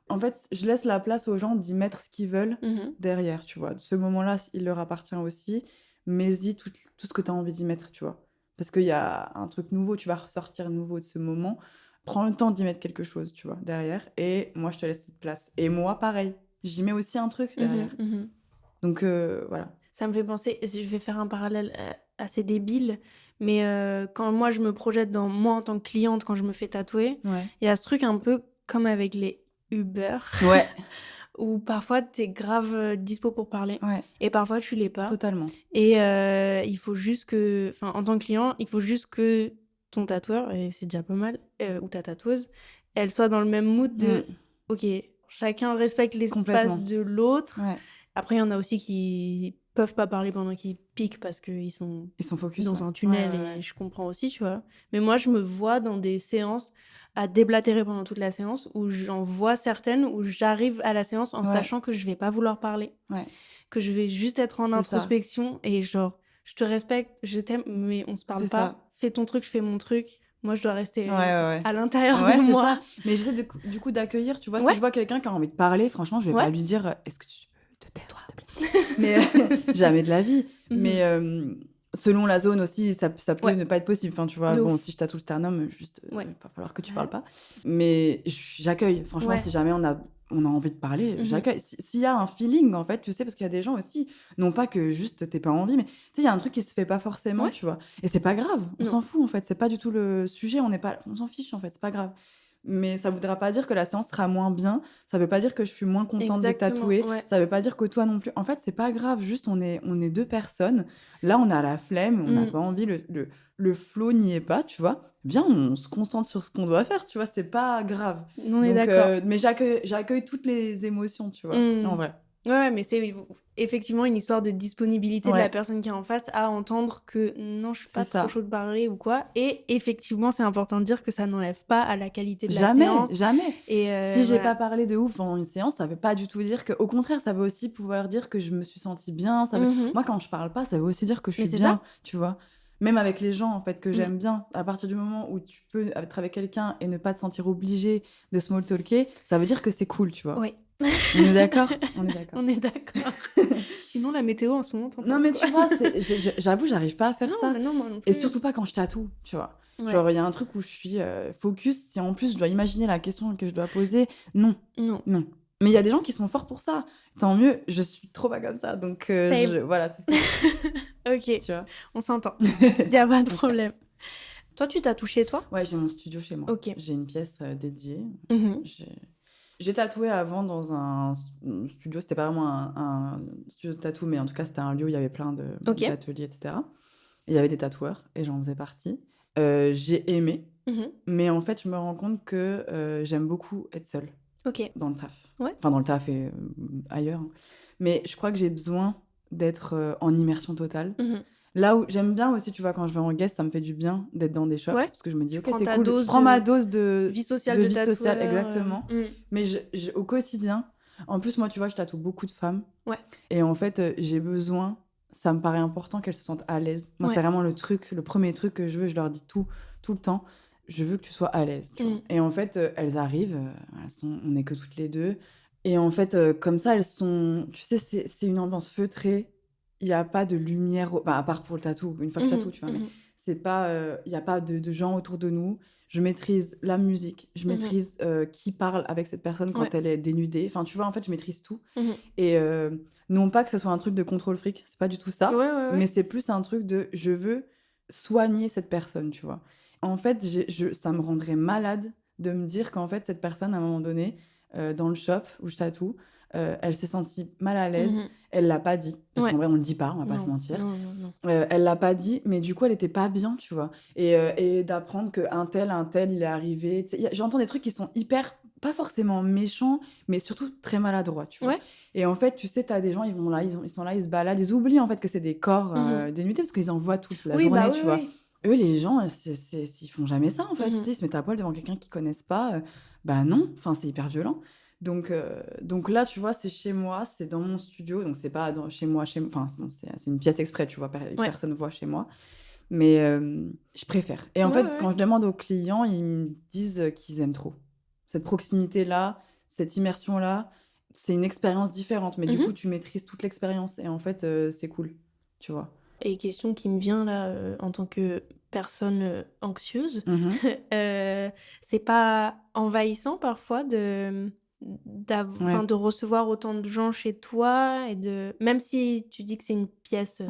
En fait, je laisse la place aux gens d'y mettre ce qu'ils veulent Mhm. derrière, tu vois. Ce moment-là, il leur appartient aussi. Mais tout ce que tu as envie d'y mettre, tu vois. Parce qu'il y a un truc nouveau, tu vas ressortir nouveau de ce moment. Prends le temps d'y mettre quelque chose, tu vois, derrière. Et moi, je te laisse cette place. Et moi, pareil. J'y mets aussi un truc derrière. Mhm. Mhm. Donc, voilà. Ça me fait penser, je vais faire un parallèle assez débile, mais quand moi je me projette dans moi en tant que cliente, quand je me fais tatouer, Ouais. il y a ce truc un peu comme avec les Uber, Ouais, où parfois t'es grave dispo pour parler, ouais, et parfois tu l'es pas. totalement. Et il faut juste que, enfin en tant que client, il faut juste que ton tatoueur, et c'est déjà pas mal, ou ta tatoueuse, elle soit dans le même mood de, ok, chacun respecte Complètement. l'espace de l'autre. Ouais. Après, il y en a aussi qui peuvent pas parler pendant qu'ils piquent parce qu'ils sont Ils sont focus. dans ouais. un tunnel Ouais, ouais, ouais. et je comprends aussi, tu vois. Mais moi, je me vois dans des séances à déblatérer pendant toute la séance où j'en vois certaines où j'arrive à la séance en Ouais. sachant que je vais pas vouloir parler, Ouais. que je vais juste être en C'est ça. introspection et genre, je te respecte, je t'aime, mais on se parle C'est pas. ça. Fais ton truc, je fais mon truc. Moi, je dois rester Ouais, ouais. à l'intérieur Ouais, de c'est moi. ça. Mais j'essaie du coup d'accueillir, tu vois. Ouais. Si je vois quelqu'un qui a envie de parler, franchement, je vais Ouais. pas lui dire est-ce que tu peux te taire, s'il te plaît. Mais jamais de la vie. Mhm. Mais selon la zone aussi, ça peut Ouais. ne pas être possible. Enfin, tu vois, De bon, ouf. si je tatoue le sternum, juste, Ouais. va falloir que tu Ouais. parles pas. Mais j'accueille. Franchement, Ouais. si jamais on a envie de parler, Mhm. j'accueille. S'il y a un feeling, en fait, tu sais, parce qu'il y a des gens aussi, non pas que juste t'aies pas envie, mais tu sais, il y a un truc qui se fait pas forcément, Ouais. tu vois. Et c'est pas grave. On Non. s'en fout, en fait. C'est pas du tout le sujet. On s'en fiche, en fait. C'est pas grave. Mais ça voudra pas dire que la séance sera moins bien. Ça veut pas dire que je suis moins contente de Exactement, tatouer. ouais. Ça veut pas dire que toi non plus. En fait, c'est pas grave. Juste, on est deux personnes. Là, on a la flemme. On n'a Mm. pas envie. Le flow n'y est pas, tu vois. Viens, on se concentre sur ce qu'on doit faire, tu vois. C'est pas grave. On est Donc, d'accord. mais j'accueille toutes les émotions, tu vois. Mm. En vrai. Ouais, mais c'est effectivement une histoire de disponibilité de la Ouais. personne qui est en face à entendre que non, je suis pas C'est ça. trop chaud de parler ou quoi. Et effectivement, c'est important de dire que ça n'enlève pas à la qualité de la Jamais, séance. jamais. Et Si j'ai voilà. pas parlé de ouf pendant une séance, ça veut pas du tout dire que... Au contraire, ça veut aussi pouvoir dire que je me suis sentie bien. Mhm. Moi, quand je parle pas, ça veut aussi dire que je Mais suis c'est bien, tu vois. Même avec les gens, en fait, que Mm. j'aime bien. À partir du moment où tu peux être avec quelqu'un et ne pas te sentir obligé de small talker, ça veut dire que c'est cool, tu vois. Oui. On est d'accord? On est d'accord. On est d'accord. Sinon, la météo en ce moment, t'en Non, penses mais quoi? tu vois, j'avoue, j'arrive pas à faire Non, ça. mais non, moi non Et plus. surtout pas quand je tatoue, tu vois. Ouais. Genre, il y a un truc où je suis focus. Si en plus je dois imaginer la question que je dois poser, non. Non. Non. Mais il y a des gens qui sont forts pour ça. Tant mieux, je suis trop pas comme ça. Donc, Same. voilà, c'est tout, Ok, tu vois. on s'entend. Y a pas de problème. Toi, tu t'as touché toi? Ouais, j'ai mon studio chez moi. Ok. J'ai une pièce dédiée. Mhm. J'ai tatoué avant dans un studio. C'était pas vraiment un studio de tatou, mais en tout cas, c'était un lieu où il y avait plein Ok. d'ateliers, etc. Et il y avait des tatoueurs, et j'en faisais partie. J'ai aimé, Mhm. mais en fait, je me rends compte que j'aime beaucoup être seule Ok. dans le taf. Ouais. Enfin, dans le taf et ailleurs. hein. Mais je crois que j'ai besoin d'être en immersion totale. Mhm. Là où j'aime bien aussi, tu vois, quand je vais en guest, ça me fait du bien d'être dans des shops. Ouais. Parce que je me dis, Tu ok, prends c'est ta cool. dose Je prends de ma dose de vie sociale de de vie sociale, tatoueur, exactement. mm. Mais au quotidien, en plus, moi, tu vois, je tatoue beaucoup de femmes. Ouais. Et en fait, j'ai besoin, ça me paraît important qu'elles se sentent à l'aise. Moi, Ouais. c'est vraiment le premier truc que je veux, je leur dis tout le temps. je veux que tu sois à l'aise, tu vois. Mm. Et en fait, elles arrivent, on n'est que toutes les deux. Et en fait, comme ça, elles sont, tu sais, c'est une ambiance feutrée. Il n'y a pas de lumière, à part pour le tatou, une fois que je tatoue, tu vois. Mais c'est pas, il n'y a pas de gens autour de nous. Je maîtrise la musique, je maîtrise qui parle avec cette personne quand Ouais. elle est dénudée. Enfin, tu vois, en fait, je maîtrise tout. Mhm. Et non pas que ce soit un truc de contrôle fric, c'est pas du tout ça. Ouais. Mais c'est plus un truc de je veux soigner cette personne, tu vois. En fait, ça me rendrait malade de me dire qu'en fait, cette personne, à un moment donné, dans le shop où je tatoue, elle s'est sentie mal à l'aise. Mhm. Elle l'a pas dit. Parce Ouais. qu'en vrai, on le dit pas, on va pas se Non, mentir. non. Elle l'a pas dit, mais du coup, elle était pas bien, tu vois. Et d'apprendre qu'un tel, il est arrivé. Tu sais, j'entends des trucs qui sont hyper, pas forcément méchants, mais surtout très maladroits, tu vois. Ouais. Et en fait, tu sais, t'as des gens, ils vont là, ils sont là, ils se baladent, ils oublient en fait que c'est des corps dénudés parce qu'ils en voient toute la journée, bah tu oui, vois. oui. Eux, les gens, ils font jamais ça, en fait. Mhm. Tu sais, ils se mettent à poil devant quelqu'un qu'ils connaissent pas. Bah non, enfin, c'est hyper violent. Donc là, tu vois, c'est chez moi, c'est dans mon studio, donc c'est pas chez moi. Enfin, bon, c'est une pièce exprès, tu vois, personne ne voit chez moi. Mais je préfère. Et en fait, quand je demande aux clients, ils me disent qu'ils aiment trop. Cette proximité-là, cette immersion-là, c'est une expérience différente. Mais du coup, tu maîtrises toute l'expérience. Et en fait, c'est cool, tu vois. Et question qui me vient là, en tant que personne anxieuse, c'est pas envahissant parfois de recevoir autant de gens chez toi et même si tu dis que c'est une pièce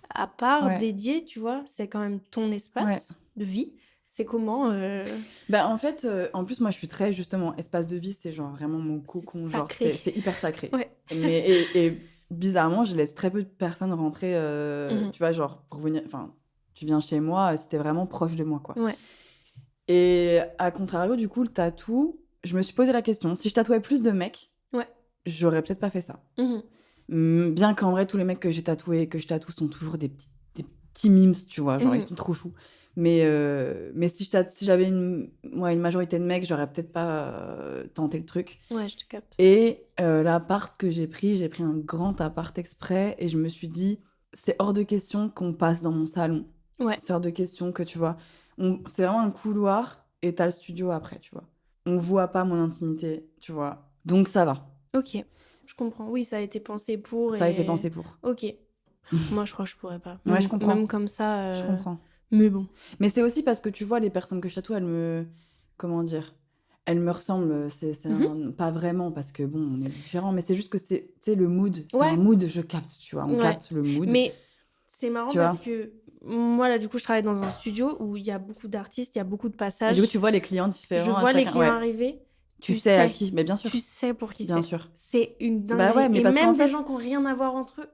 à part, dédiée, tu vois, c'est quand même ton espace de vie. C'est comment Bah, en fait, en plus, moi, je suis très, justement, espace de vie, c'est genre vraiment mon cocon. Genre, sacré. c'est hyper sacré. Ouais. Et bizarrement, je laisse très peu de personnes rentrer, tu vois, genre, pour venir... Enfin, tu viens chez moi, c'était vraiment proche de moi, quoi. Ouais. Et à contrario, du coup, le tatou, je me suis posé la question, si je tatouais plus de mecs, j'aurais peut-être pas fait ça. Bien qu'en vrai, tous les mecs que j'ai tatoués, que je tatoue, sont toujours des petits mimes, tu vois, genre, ils sont trop choux. Mais si j'avais une majorité de mecs, j'aurais peut-être pas tenté le truc. Ouais, je te capte. Et l'appart que j'ai pris un grand appart exprès et je me suis dit, c'est hors de question qu'on passe dans mon salon. Ouais. C'est hors de question que, tu vois, c'est vraiment un couloir et t'as le studio après, tu vois. On voit pas mon intimité, tu vois. Donc ça va. Ok, je comprends. Oui, ça a été pensé pour. Ça a été pensé pour. Ok. Moi, je crois que je pourrais pas. Ouais, je comprends. Même comme ça. Je comprends. Mais bon. Mais c'est aussi parce que tu vois, les personnes que je tatoue, comment dire, elles me ressemblent. Pas vraiment parce que bon, on est différents, mais c'est juste que c'est, tu sais, le mood. C'est un mood, je capte, tu vois. On capte le mood. Mais c'est marrant parce que moi, là, du coup, je travaille dans un studio où il y a beaucoup d'artistes, il y a beaucoup de passages. Et du coup, tu vois les clients différents. Je vois les clients arriver. Tu sais à qui, mais bien sûr. Tu sais pour qui c'est. Bien sûr. C'est une dinguerie. Bah ouais, mais et parce même des gens qui n'ont rien à voir entre eux.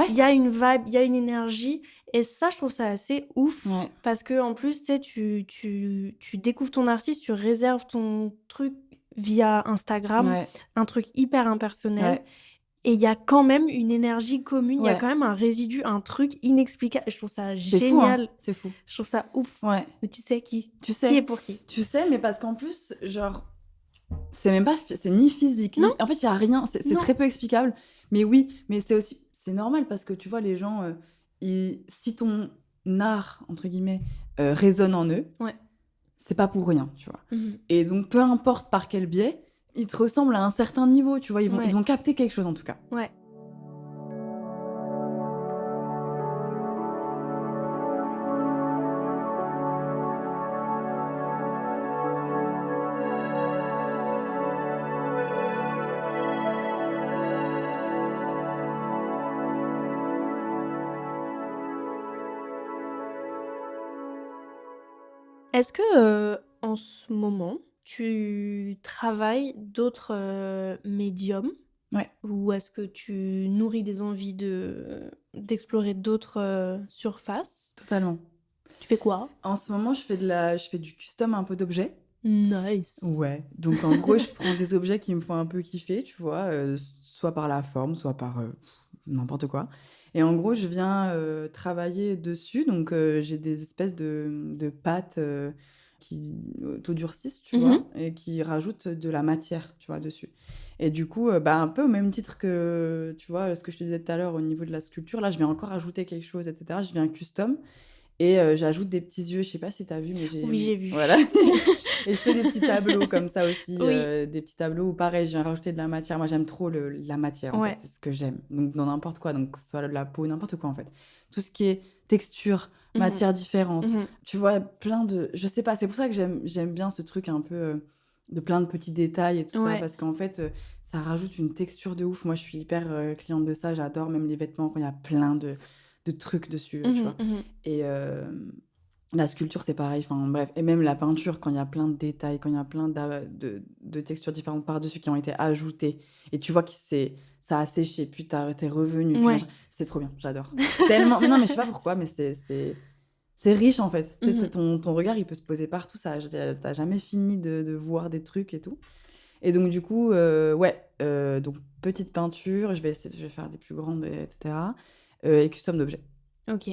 Il y a une vibe, il y a une énergie. Et ça, je trouve ça assez ouf. Parce que en plus, tu sais, tu découvres ton artiste, tu réserves ton truc via Instagram. Un truc hyper impersonnel. Et il y a quand même une énergie commune. Il y a quand même un résidu, un truc inexplicable. Je trouve ça génial. Fou, hein. C'est fou. Je trouve ça ouf. Ouais. Mais tu sais qui. Tu sais. Qui est pour qui. Tu sais, mais parce qu'en plus, genre... C'est même pas... C'est ni physique. Non. En fait, il y a rien. C'est très peu explicable. Mais oui, mais c'est aussi... C'est normal parce que, tu vois, les gens... Si ton art, entre guillemets, résonne en eux, c'est pas pour rien, tu vois. Et donc, peu importe par quel biais, ils te ressemblent à un certain niveau, tu vois. Ils ont capté quelque chose, en tout cas. Ouais. Est-ce que en ce moment, tu travailles d'autres médiums? Ou est-ce que tu nourris des envies d'explorer d'autres surfaces? Totalement. Tu fais quoi? En ce moment, je fais du custom un peu d'objets. Nice. Ouais. Donc, en gros, je prends des objets qui me font un peu kiffer, tu vois, soit par la forme, soit par n'importe quoi. Et en gros, je viens travailler dessus. Donc, j'ai des espèces de pâtes qui autodurcissent, tu vois, et qui rajoutent de la matière, tu vois, dessus. Et du coup, un peu au même titre que, tu vois, ce que je te disais tout à l'heure au niveau de la sculpture, là, je viens encore ajouter quelque chose, etc. Je viens custom. Et j'ajoute des petits yeux, je sais pas si t'as vu, mais Oui, j'ai vu. Voilà. Et je fais des petits tableaux comme ça aussi, Oui. des petits tableaux où pareil, je viens rajouter de la matière. Moi, j'aime trop la matière, en Ouais. fait, c'est ce que j'aime. Donc, dans n'importe quoi, donc que ce soit la peau, n'importe quoi, en fait. Tout ce qui est texture, Mhm. matière différente, Mhm. tu vois, plein de... Je sais pas, c'est pour ça que j'aime bien ce truc un peu de plein de petits détails et tout ça, Ouais. parce qu'en fait, ça rajoute une texture de ouf. Moi, je suis hyper cliente de ça, j'adore même les vêtements quand il y a plein de trucs dessus, tu vois. Mhm. Et la sculpture, c'est pareil, enfin bref. Et même la peinture, quand il y a plein de détails, quand il y a plein de textures différentes par-dessus qui ont été ajoutées, et tu vois que ça a séché, puis t'es revenu, puis Ouais. machin. C'est trop bien, j'adore. Tellement... Mais non, mais je sais pas pourquoi, mais c'est riche en fait. Tu sais, Mhm. ton regard, il peut se poser partout, t'as jamais fini de voir des trucs et tout. Et donc, du coup, donc petite peinture, je vais faire des plus grandes, etc. Et custom d'objets. Ok.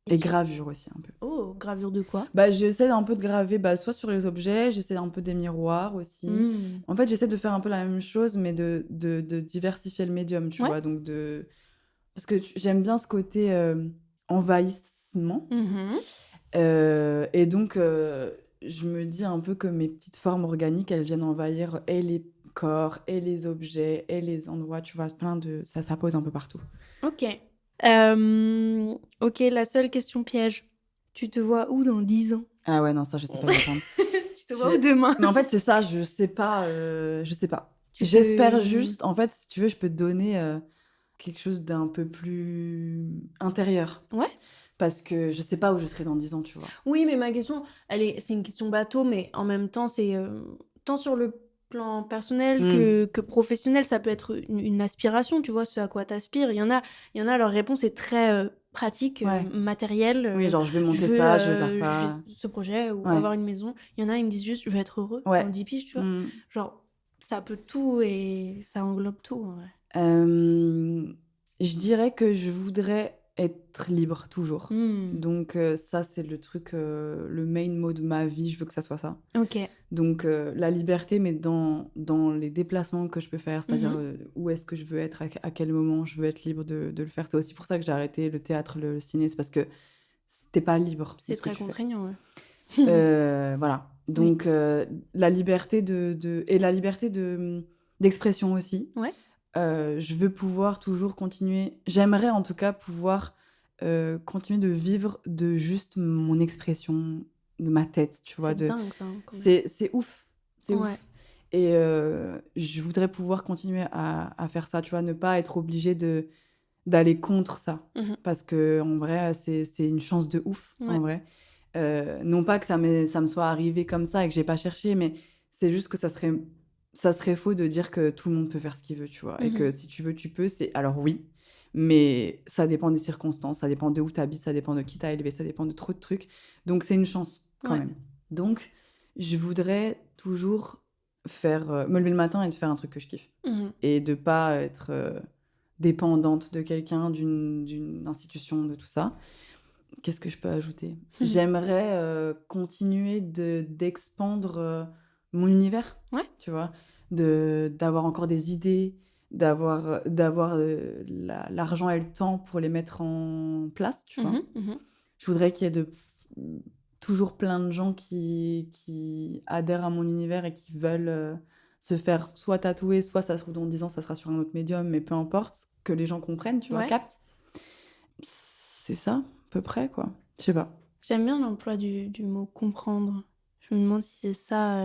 Et gravure aussi, un peu. Oh, gravure de quoi? Bah, j'essaie un peu de graver, soit sur les objets, j'essaie un peu des miroirs aussi. Mm. En fait, j'essaie de faire un peu la même chose, mais de diversifier le médium, tu Ouais. vois. Donc, parce que j'aime bien ce côté envahissement. Mhm. Et donc, je me dis un peu que mes petites formes organiques, elles viennent envahir et les corps, et les objets, et les endroits, tu vois, ça pose un peu partout. Ok. Ok, la seule question piège. Tu te vois où dans 10 ans? Ah ouais, non, ça, je sais pas y répondre. Tu te vois où demain? Mais en fait, c'est ça, je sais pas. Je sais pas. Tu J'espère te- juste, en fait, si tu veux, je peux te donner quelque chose d'un peu plus intérieur. Ouais. Parce que je sais pas où je serai dans 10 ans, tu vois. Oui, mais ma question, c'est une question bateau, mais en même temps, c'est tant sur le plan personnel que professionnel, ça peut être une aspiration, tu vois, ce à quoi t'aspires. Il y en a, leur réponse est très pratique, Ouais. matérielle. Oui, genre, je vais monter je veux, ça, je vais faire ça. j'ai ce projet ou Ouais. avoir une maison. Il y en a, ils me disent juste, je veux être heureux Ouais. dans 10 piges, tu vois. Mm. Genre, ça peut tout et ça englobe tout, en vrai. Je dirais que je voudrais être libre, toujours. Mm. Donc, ça, c'est le truc, le main mot de ma vie, je veux que ça soit ça. Ok. Donc, la liberté, mais dans les déplacements que je peux faire, c'est-à-dire Mhm. où est-ce que je veux être, à quel moment je veux être libre de le faire. C'est aussi pour ça que j'ai arrêté le théâtre, le ciné, c'est parce que t'es pas libre de C'est ce que très tu fais. contraignant, ouais. Voilà. Donc, la liberté et la liberté d'expression aussi. Ouais. Je veux pouvoir toujours continuer. J'aimerais en tout cas pouvoir continuer de vivre de juste mon expression, de ma tête, tu vois. C'est dingue, ça, hein, quand même. C'est ouf. C'est Ouais. ouf. Et je voudrais pouvoir continuer à faire ça, tu vois, ne pas être obligée d'aller contre ça. Mhm. Parce que en vrai, c'est une chance de ouf, Ouais. en vrai. Non pas que ça me soit arrivé comme ça et que j'ai pas cherché, mais c'est juste que ça serait faux de dire que tout le monde peut faire ce qu'il veut, tu vois. Et que Mhm. si tu veux, tu peux. Alors oui, mais ça dépend des circonstances, ça dépend de où tu habites, ça dépend de qui t'a élevé, ça dépend de trop de trucs. Donc c'est une chance, quand Ouais. même. Donc, je voudrais toujours me lever le matin et de faire un truc que je kiffe. Mhm. Et de pas être dépendante de quelqu'un, d'une institution, de tout ça. Qu'est-ce que je peux ajouter? J'aimerais continuer d'expandre mon univers, Ouais. tu vois, d'avoir encore des idées, d'avoir l'argent et le temps pour les mettre en place, tu vois. Mhm. Mhm. Je voudrais qu'il y ait toujours plein de gens qui adhèrent à mon univers et qui veulent se faire soit tatouer, soit ça se trouve dans 10 ans, ça sera sur un autre médium, mais peu importe, que les gens comprennent, tu vois, Ouais. captent. C'est ça, à peu près, quoi. Je sais pas. J'aime bien l'emploi du mot comprendre. Je me demande si c'est ça,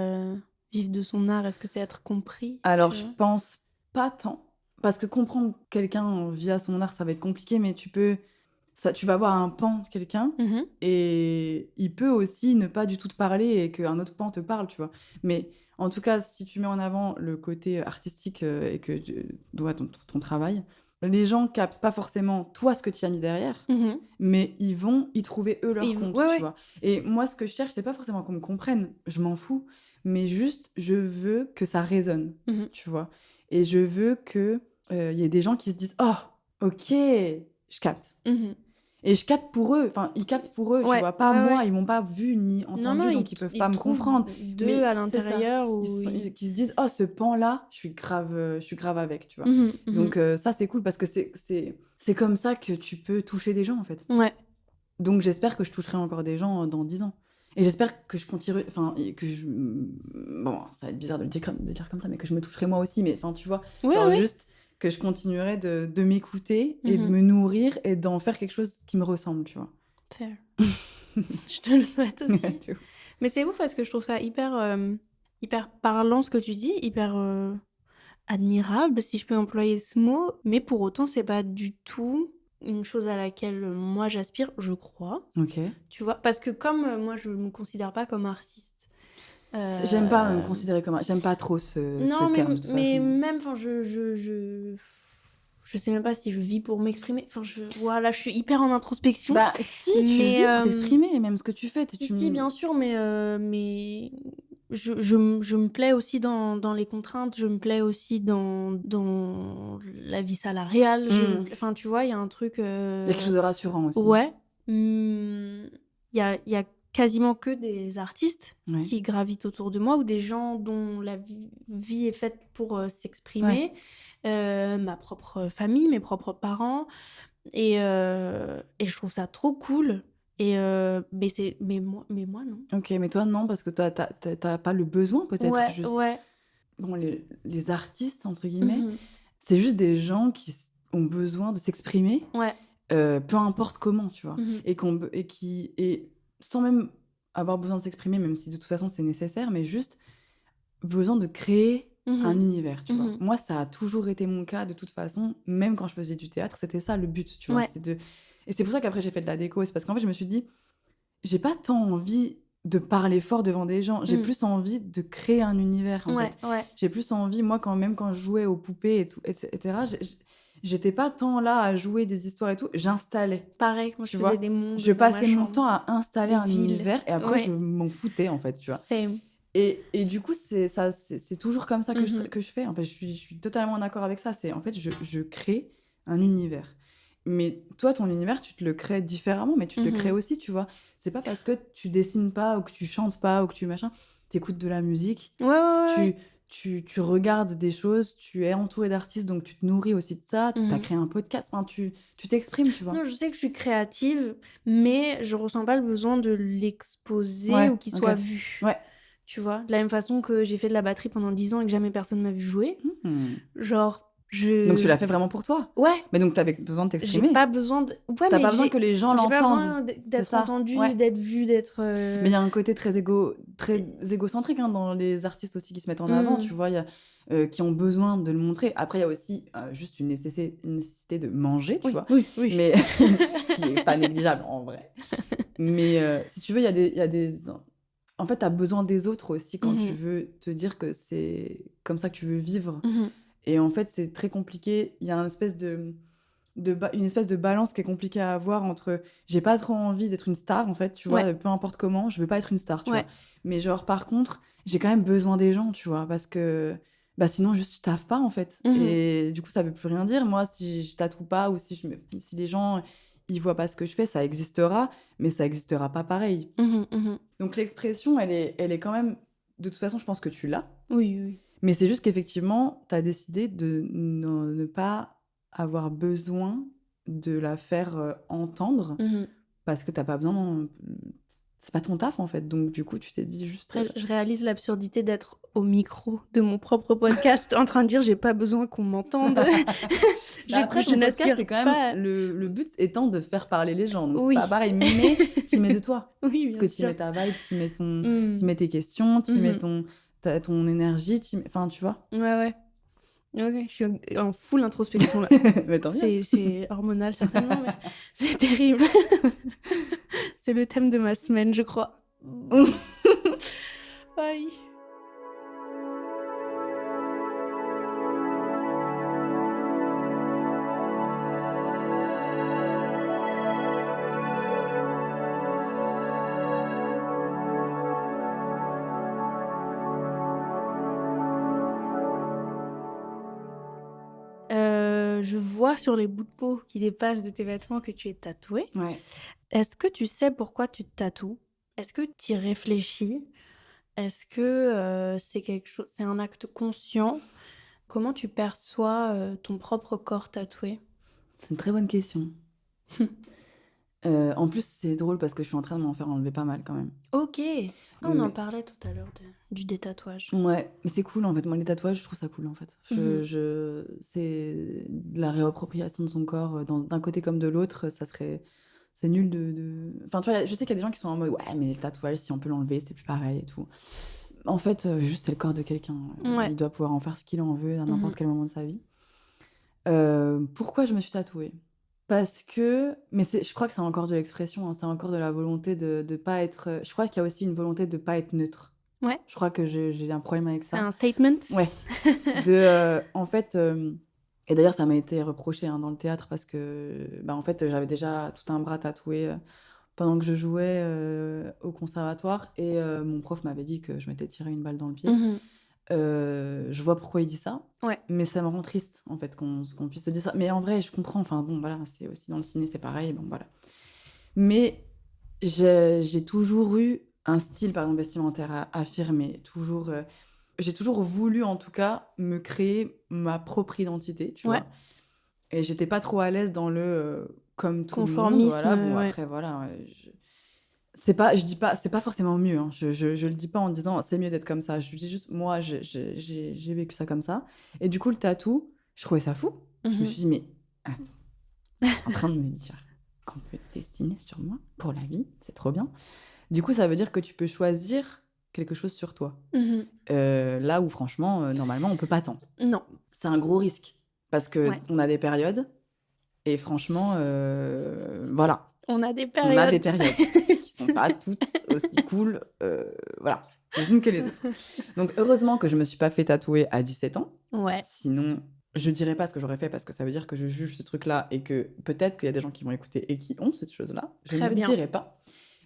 vivre de son art. Est-ce que c'est être compris, Alors, tu je vois? pense pas tant. Parce que comprendre quelqu'un via son art, ça va être compliqué, mais tu vas voir un pan de quelqu'un Mhm. et il peut aussi ne pas du tout te parler et qu'un autre pan te parle, tu vois. Mais en tout cas, si tu mets en avant le côté artistique et que tu dois ton travail, les gens captent pas forcément toi ce que tu as mis derrière, Mhm. mais ils vont y trouver eux leur compte, Ouais, tu ouais. vois. Et moi, ce que je cherche, c'est pas forcément qu'on me comprenne, je m'en fous, mais juste, je veux que ça résonne, Mhm. tu vois. Et je veux que y ait des gens qui se disent « Oh, ok, je capte ». Mhm. Et je capte pour eux, enfin, ils captent pour eux, tu Ouais, vois, pas ouais, moi, ouais. ils m'ont pas vu ni Non, entendu, non, donc ils peuvent ils pas me trouvent comprendre. d'eux Mais à c'est ça, l'intérieur ou qui se disent « Oh, ce pan-là, je suis grave avec », tu vois. Mhm. Mhm. Donc ça, c'est cool parce que c'est comme ça que tu peux toucher des gens, en fait. Ouais. Donc j'espère que je toucherai encore des gens dans 10 ans. Et j'espère que je continuerai, enfin, bon, ça va être bizarre de le dire comme ça, mais que je me toucherai moi aussi, mais enfin, tu vois, Ouais, genre ouais. juste que je continuerai de m'écouter et de Mhm. me nourrir et d'en faire quelque chose qui me ressemble, tu vois. Fair. Je te le souhaite aussi. De ouf. Mais c'est ouf parce que je trouve ça hyper parlant ce que tu dis, hyper admirable, si je peux employer ce mot. Mais pour autant, c'est pas du tout une chose à laquelle moi j'aspire, je crois. Ok. Tu vois, parce que comme moi, je me considère pas comme artiste. J'aime pas me considérer comme j'aime pas trop ce Non, terme de toute mais façon. même, enfin, je sais même pas si je vis pour m'exprimer. Enfin, voilà, je suis hyper en introspection. Bah si, tu Mais, vis pour t'exprimer, même ce que tu fais. Si, bien sûr, mais je me plais aussi dans les contraintes, je me plais aussi dans la vie salariale. Enfin, tu vois, il y a un truc. Il y a quelque chose de rassurant aussi. Ouais. Il y a quasiment que des artistes Ouais. qui gravitent autour de moi ou des gens dont la vie est faite pour s'exprimer. Ma propre famille, mes propres parents. Et je trouve ça trop cool. Mais moi, non. Ok, mais toi, non, parce que toi, t'as pas le besoin, peut-être, Ouais, juste. ouais. Bon, les artistes, entre guillemets, Mhm. c'est juste des gens qui ont besoin de s'exprimer, Ouais. peu importe comment, tu vois. Mhm. Et sans même avoir besoin de s'exprimer, même si de toute façon c'est nécessaire, mais juste besoin de créer un Mhm. univers, tu vois. Mhm. Moi, ça a toujours été mon cas, de toute façon, même quand je faisais du théâtre, c'était ça le but, tu vois. Ouais. Et c'est pour ça qu'après j'ai fait de la déco, c'est parce qu'en fait je me suis dit, j'ai pas tant envie de parler fort devant des gens, j'ai Mm. plus envie de créer un univers, en Ouais, fait. ouais. J'ai plus envie, moi, même quand je jouais aux poupées, et tout, etc., j'étais pas tant là à jouer des histoires et tout, j'installais. Pareil, moi Tu je faisais vois, des mondes je dans ma passais mon chambre. temps à installer Des un villes. univers, et après Ouais. je m'en foutais, en fait, tu vois. Same. Et du coup, c'est toujours comme ça que, Mhm. que je fais. En fait, je suis totalement en accord avec ça. En fait, je crée un univers. Mais toi, ton univers, tu te le crées différemment, mais tu te le crées Mhm. aussi, tu vois. C'est pas parce que tu dessines pas, ou que tu chantes pas, ou que tu machin, t'écoutes de la musique, Ouais, ouais, ouais. tu regardes des choses, tu es entouré d'artistes, donc tu te nourris aussi de ça. T'as Mhm. créé un podcast, enfin, tu t'exprimes, tu vois. Non, je sais que je suis créative, mais je ressens pas le besoin de l'exposer Ouais, ou qu'il ok. soit vu. Ouais. Tu vois, de la même façon que j'ai fait de la batterie pendant 10 ans et que jamais personne m'a vu jouer. Hmm. Genre, Donc tu l'as fait vraiment pour toi. Ouais, Mais donc t'avais besoin de j'ai t'exprimer. pas besoin de... Ouais, T'as mais pas besoin que les gens j'ai pas l'entendent. besoin C'est d'être ça. entendu, Ouais. d'être vu, d'être... Mais il y a un côté très égocentrique, hein, dans les artistes aussi qui se mettent en avant, tu vois, qui ont besoin de le montrer. Après, il y a aussi juste une nécessité de manger, tu vois, Oui. mais qui est pas négligeable en vrai. Mais si tu veux, il y a des... En fait, tu as besoin des autres aussi quand tu veux te dire que c'est comme ça que tu veux vivre. Et en fait, c'est très compliqué. Il y a une espèce de balance qui est compliquée à avoir entre j'ai pas trop envie d'être une star, en fait, tu vois, Ouais. peu importe comment, je veux pas être une star, tu Ouais. vois. Mais genre, par contre, j'ai quand même besoin des gens, tu vois, parce que bah, sinon, juste, je taffe pas, en fait. Et du coup, ça veut plus rien dire. Moi, si je tatoue pas ou si les gens, ils voient pas ce que je fais, ça existera, mais ça existera pas pareil. Donc, l'expression, elle est quand même... De toute façon, je pense que tu l'as. Oui. Mais c'est juste qu'effectivement, tu as décidé de ne pas avoir besoin de la faire entendre parce que t'as pas besoin. C'est pas ton taf en fait. Donc du coup, tu t'es dit juste. Après, je réalise l'absurdité d'être au micro de mon propre podcast en train de dire j'ai pas besoin qu'on m'entende. Après, je ton n'aspire podcast, c'est quand pas. même le but étant de faire parler les gens. Donc Oui. c'est pas pareil, mais t'y mets de toi. Oui, Parce bien que sûr. t'y mets ta vibe, t'y mets tes questions, t'y mets ton énergie, enfin tu vois. Ouais. Ok, je suis en full introspection là. Mais tant mieux. C'est hormonal certainement, mais c'est terrible. C'est le thème de ma semaine, je crois. Aïe. Je vois sur les bouts de peau qui dépassent de tes vêtements que tu es tatouée. Ouais. Est-ce que tu sais pourquoi tu te tatoues? Est-ce que tu y réfléchis? Est-ce que c'est un acte conscient? Comment tu perçois ton propre corps tatoué? C'est une très bonne question. En plus, c'est drôle parce que je suis en train de m'en faire enlever pas mal quand même. Ok. Ah, on en Mais parlait tout à l'heure du détatouage. ouais, mais c'est cool en fait. Moi, les tatouages, je trouve ça cool en fait. Mhm. C'est de la réappropriation de son corps d'un côté comme de l'autre. C'est nul Enfin, tu vois, je sais qu'il y a des gens qui sont en mode ouais, mais le tatouage, si on peut l'enlever, c'est plus pareil et tout. En fait, juste c'est le corps de quelqu'un. Ouais. Il doit pouvoir en faire ce qu'il en veut à Mhm. n'importe quel moment de sa vie. Pourquoi je me suis tatouée? Parce que, mais je crois que c'est encore de l'expression, hein, c'est encore de la volonté de pas être. Je crois qu'il y a aussi une volonté de pas être neutre. Ouais. Je crois que j'ai un problème avec C'est ça. un statement. Ouais. En fait, et d'ailleurs, ça m'a été reproché hein, dans le théâtre parce que, en fait, j'avais déjà tout un bras tatoué pendant que je jouais au conservatoire et mon prof m'avait dit que je m'étais tiré une balle dans le pied. Mhm. Je vois pourquoi il dit ça, Ouais. mais ça me rend triste en fait qu'on puisse se dire ça. Mais en vrai, je comprends. Enfin bon, voilà, c'est aussi dans le ciné, c'est pareil. Bon voilà. Mais j'ai toujours eu un style, par exemple, vestimentaire affirmé. J'ai toujours voulu, en tout cas, me créer ma propre identité, tu Ouais. vois. Et j'étais pas trop à l'aise dans le comme tout le monde, voilà. Conformisme, Bon, ouais. après, voilà. C'est pas, je dis pas, c'est pas forcément mieux. Hein. Je le dis pas en disant c'est mieux d'être comme ça. Je dis juste, moi, j'ai vécu ça comme ça. Et du coup, le tatou, je trouvais ça fou. Je me Mhm. suis dit, mais attends, en train de me dire qu'on peut dessiner sur moi pour la vie, c'est trop bien. Du coup, ça veut dire que tu peux choisir quelque chose sur toi. Mhm. Là où, franchement, normalement, on peut pas tant. Non. C'est un gros risque. Parce que Ouais. on a des périodes. Et franchement, voilà. On a des On a des périodes. périodes qui sont pas toutes aussi cool. Voilà. Les unes que les autres. Donc, heureusement que je me suis pas fait tatouer à 17 ans. Ouais. Sinon, je dirais pas ce que j'aurais fait parce que ça veut dire que je juge ce truc-là et que peut-être qu'il y a des gens qui vont écouter et qui ont cette chose-là. Je Très ne bien. le dirai pas.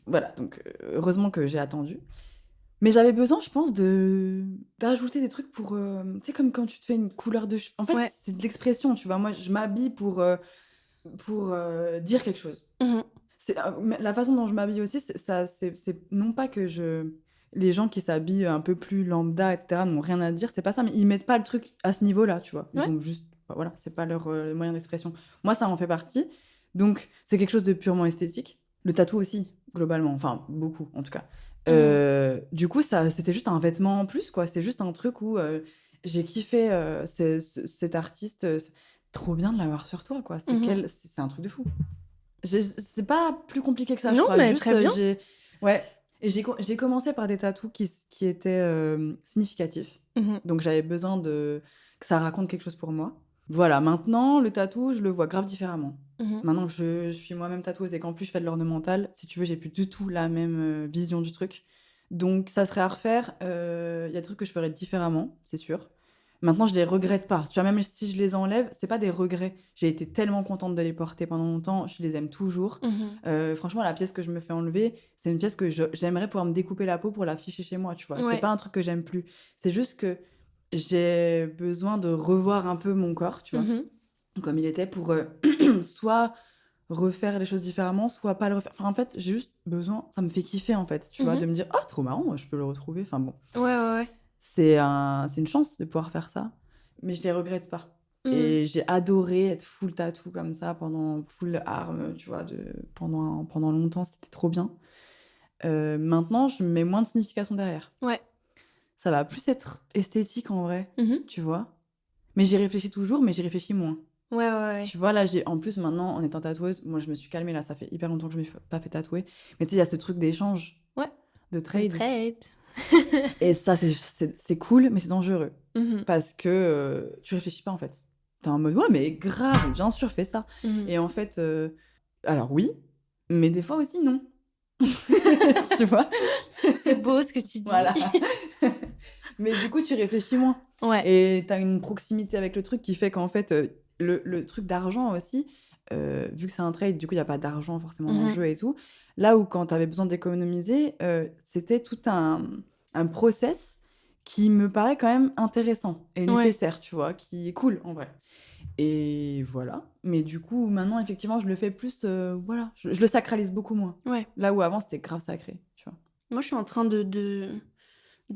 Voilà, donc heureusement que j'ai attendu. Mais j'avais besoin, je pense, d'ajouter des trucs pour... tu sais, comme quand tu te fais une couleur de cheveux. En fait, Ouais. c'est de l'expression, tu vois. Moi, je m'habille pour dire quelque chose. Mhm. Mais la façon dont je m'habille aussi, c'est non pas que les gens qui s'habillent un peu plus lambda, etc., n'ont rien à dire, c'est pas ça, mais ils mettent pas le truc à ce niveau-là, tu vois. Ils Ouais. ont juste... voilà, c'est pas leur moyen d'expression. Moi, ça en fait partie. Donc, c'est quelque chose de purement esthétique. Le tatou aussi, globalement. Enfin, beaucoup, en tout cas. Du coup, c'était juste un vêtement en plus, quoi. C'était juste un truc où j'ai kiffé cet artiste. C'est trop bien de l'avoir sur toi, quoi. Mhm. C'est un truc de fou. C'est pas plus compliqué que ça, je Non, crois. mais Juste, très bien. ouais. Et j'ai commencé par des tatous qui étaient significatifs. Mhm. Donc, j'avais besoin que ça raconte quelque chose pour moi. Voilà, maintenant, le tatou, je le vois grave différemment. Mhm. Maintenant que je suis moi-même tatoueuse et qu'en plus je fais de l'ornemental, si tu veux, j'ai plus du tout la même vision du truc. Donc, ça serait à refaire. Il y a des trucs que je ferais différemment, c'est sûr. Maintenant, je les regrette pas. Tu vois, même si je les enlève, c'est pas des regrets. J'ai été tellement contente de les porter pendant longtemps, je les aime toujours. Mhm. Franchement, la pièce que je me fais enlever, c'est une pièce que j'aimerais pouvoir me découper la peau pour l'afficher chez moi, tu vois. C'est Ouais. pas un truc que j'aime plus. C'est juste que j'ai besoin de revoir un peu mon corps, tu vois, Mhm. comme il était pour soit refaire les choses différemment, soit pas le refaire. Enfin, en fait, j'ai juste besoin, ça me fait kiffer, en fait, tu vois, Mhm. de me dire, oh, trop marrant, je peux le retrouver. Enfin bon, Ouais. c'est une chance de pouvoir faire ça, mais je les regrette pas. Mhm. Et j'ai adoré être full tatou comme ça, full arme, tu vois, pendant longtemps, c'était trop bien. Maintenant, je mets moins de signification derrière. Ouais. Ça va plus être esthétique en vrai, Mhm. tu vois. Mais j'y réfléchis toujours, mais j'y réfléchis moins. Ouais. Tu vois, là, en plus, maintenant, en étant tatoueuse, moi, je me suis calmée, là, ça fait hyper longtemps que je ne me suis pas fait tatouer. Mais tu sais, il y a ce truc d'échange, Ouais. de Le trade. trade. Et ça, c'est cool, mais c'est dangereux. Mhm. Parce que tu réfléchis pas, en fait. T'es en mode, ouais, mais grave, bien sûr, fais ça. Mhm. Et en fait, alors oui, mais des fois aussi, non. Tu vois. C'est beau ce que tu dis. Voilà. Mais du coup, tu réfléchis moins. Ouais. Et t'as une proximité avec le truc qui fait qu'en fait, le truc d'argent aussi, vu que c'est un trade, du coup, il n'y a pas d'argent forcément dans le Mhm. jeu et tout. Là où quand t'avais besoin d'économiser, c'était tout un process qui me paraît quand même intéressant et Ouais. nécessaire, tu vois, qui est cool en vrai. Et voilà. Mais du coup, maintenant, effectivement, je le fais plus, voilà, je le sacralise beaucoup moins. Ouais. Là où avant, c'était grave sacré, tu vois. Moi, je suis en train de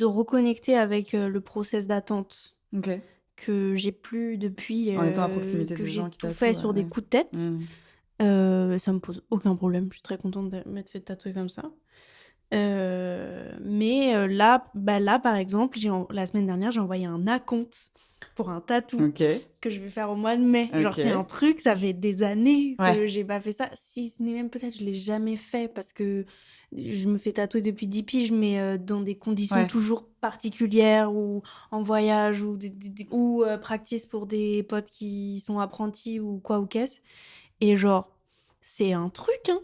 reconnecter avec le process d'attente Ok. que j'ai plus depuis En étant à proximité que de j'ai gens qui tout tatouent, fait sur des ouais. coups de tête. Mm. Ça me pose aucun problème. Je suis très contente de m'être fait tatouer comme ça. Là, par exemple, la semaine dernière, j'ai envoyé un acompte pour un tatou Ok. que je vais faire au mois de mai. Genre, Ok. c'est un truc, ça fait des années que Ouais. j'ai pas fait ça. Si ce n'est même peut-être, je l'ai jamais fait parce que je me fais tatouer depuis 10 piges, mais dans des conditions Ouais. toujours particulières ou en voyage ou practice pour des potes qui sont apprentis ou quoi ou qu'est-ce. Et genre, c'est un truc, hein.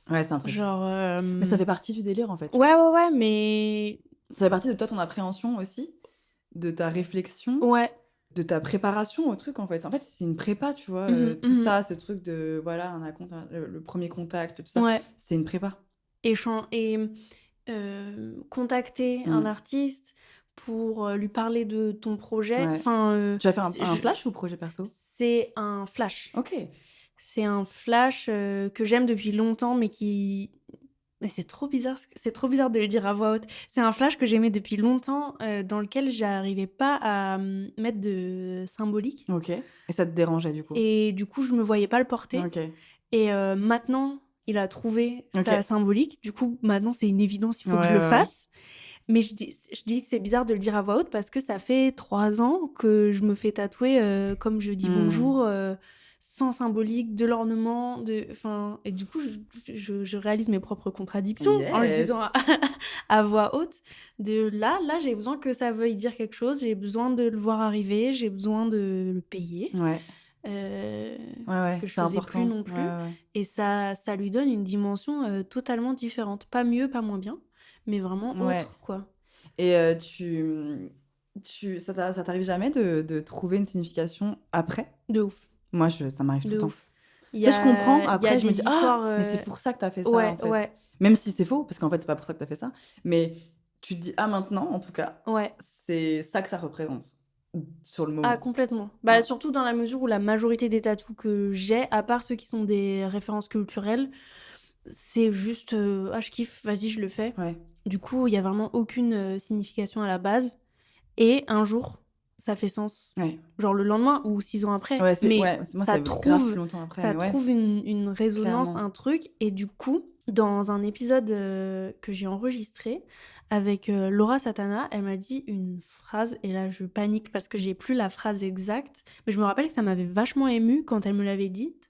Ouais, c'est un truc. Genre. Mais ça fait partie du délire, en fait. Ouais, mais. Ça fait partie de toi, ton appréhension aussi, de ta réflexion, Ouais. de ta préparation au truc, en fait. En fait, c'est une prépa, tu vois. Tout ça, ce truc de, voilà, un acompte, le premier contact, tout ça, Ouais. c'est une prépa. Et contacter un Mm. artiste pour lui parler de ton projet. Ouais. Enfin, Tu vas faire un flash ou projet perso? c'est un flash. Ok. C'est un flash que j'aime depuis longtemps, mais qui. Mais c'est trop bizarre de le dire à voix haute. C'est un flash que j'aimais depuis longtemps, dans lequel j'arrivais pas à mettre de symbolique. Ok. Et ça te dérangeait, du coup? Et du coup, je me voyais pas le porter. Ok. Et maintenant, il a trouvé Ok. sa symbolique. Du coup, maintenant, c'est une évidence, il faut que je Ouais, le ouais, ouais. fasse. Mais je dis que c'est bizarre de le dire à voix haute parce que ça fait 3 ans que je me fais tatouer comme je dis bonjour, sans symbolique, de l'ornement, et du coup, je réalise mes propres contradictions en le disant à voix haute. Là, j'ai besoin que ça veuille dire quelque chose, j'ai besoin de le voir arriver, j'ai besoin de le payer. Ouais. Ce que je c'est faisais important. plus non plus. Ouais. Et ça lui donne une dimension totalement différente. Pas mieux, pas moins bien, mais vraiment Ouais. autre, quoi. Et ça t'arrive jamais de trouver une signification après? De ouf. Moi, ça m'arrive tout De le temps. ouf. Tu sais, je comprends. Il y a Après, je me des dis, histoires. mais c'est pour ça que t'as fait ça, Ouais, en fait. ouais, Même si c'est faux, parce qu'en fait, c'est pas pour ça que t'as fait ça. Mais tu te dis, maintenant, en tout cas, ouais. c'est ça que ça représente sur le moment. Ah, complètement. Bah, Ouais. surtout dans la mesure où la majorité des tatous que j'ai, à part ceux qui sont des références culturelles, c'est juste je kiffe, vas-y, je le fais. Ouais. Du coup, il y a vraiment aucune signification à la base. Et un jour, ça fait sens. Ouais. Genre le lendemain ou 6 ans après. Ouais, mais moi, ça c'est grave trouve, plus longtemps après. ça mais ouais. trouve une résonance, Clairement. un truc. Et du coup, dans un épisode que j'ai enregistré avec Laura Satana, elle m'a dit une phrase. Et là, je panique parce que j'ai plus la phrase exacte. Mais je me rappelle que ça m'avait vachement émue quand elle me l'avait dite.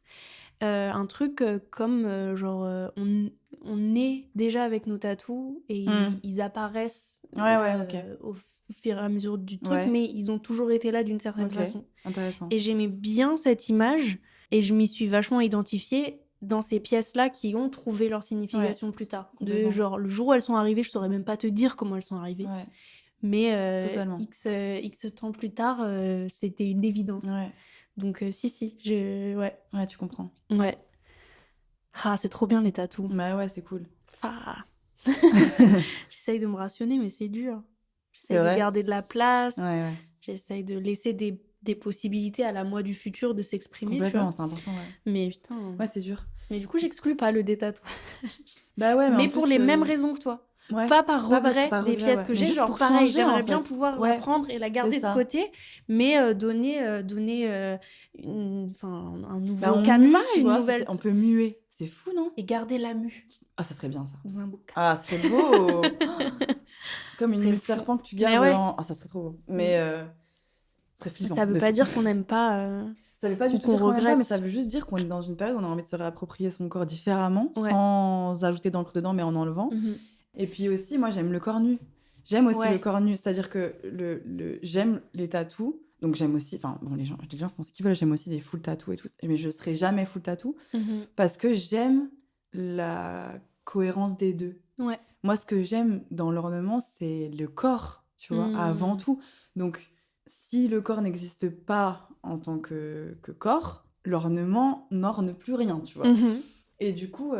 Un truc comme genre on est déjà avec nos tatous et ils apparaissent ok. au fur et à mesure du truc, Ouais. mais ils ont toujours été là d'une certaine Ok. façon. Intéressant. Et j'aimais bien cette image et je m'y suis vachement identifiée dans ces pièces-là qui ont trouvé leur signification plus tard. De complètement. genre le jour où elles sont arrivées, je saurais même pas te dire comment elles sont arrivées. Ouais. Mais Totalement. X temps plus tard, c'était une évidence. Ouais. Donc si, ouais. Ouais, tu comprends. Ouais. Ah, c'est trop bien les tatous. Bah ouais, c'est cool. J'essaye de me rationner, mais c'est dur. C'est J'essaye de vrai garder de la place. Ouais. J'essaye de laisser des possibilités à la moi du futur de s'exprimer, tu Complètement, vois. c'est important, ouais. Mais putain. Ouais, c'est dur. Mais du coup, j'exclus pas le détatouage. Bah ouais, mais en pour plus, les mêmes raisons que toi. Ouais. Pas par Pas parce- regret par des regret, pièces ouais. que Mais j'ai. juste Genre pour pareil, changer, j'aimerais en bien fait. pouvoir Ouais. la prendre et la garder C'est de ça. côté, mais donner un nouveau Bah, on canevas, mue, tu une vois, nouvelle... on peut muer. C'est fou, non? Et garder la mue Ah, ça serait bien, ça. dans un beau cadre. Ah, ce serait beau. Comme Ce une serait mue de fou. serpent que tu Mais gardes ouais. dans... Ah, ça serait trop beau. Mais ce serait flippant. Ça veut de pas fou. dire qu'on n'aime pas... Ça veut pas du ou tout qu'on dire qu'on aime pas, regrette. mais ça veut juste dire qu'on est dans une période où on a envie de se réapproprier son corps différemment, Ouais. sans ajouter d'encre dedans, mais en enlevant. Mhm. Et puis aussi, moi, j'aime le corps nu. J'aime aussi Ouais. le corps nu. C'est-à-dire que j'aime les tatous. Donc, j'aime aussi... Enfin, bon, les gens font ce qu'ils veulent. J'aime aussi les full tatous et tout. Mais je serai jamais full tatou Mhm. parce que j'aime la cohérence des deux. Ouais. Moi, ce que j'aime dans l'ornement, c'est le corps, tu vois, avant tout. Donc, si le corps n'existe pas en tant que corps, l'ornement n'orne plus rien, tu vois. Mhm. Et du coup,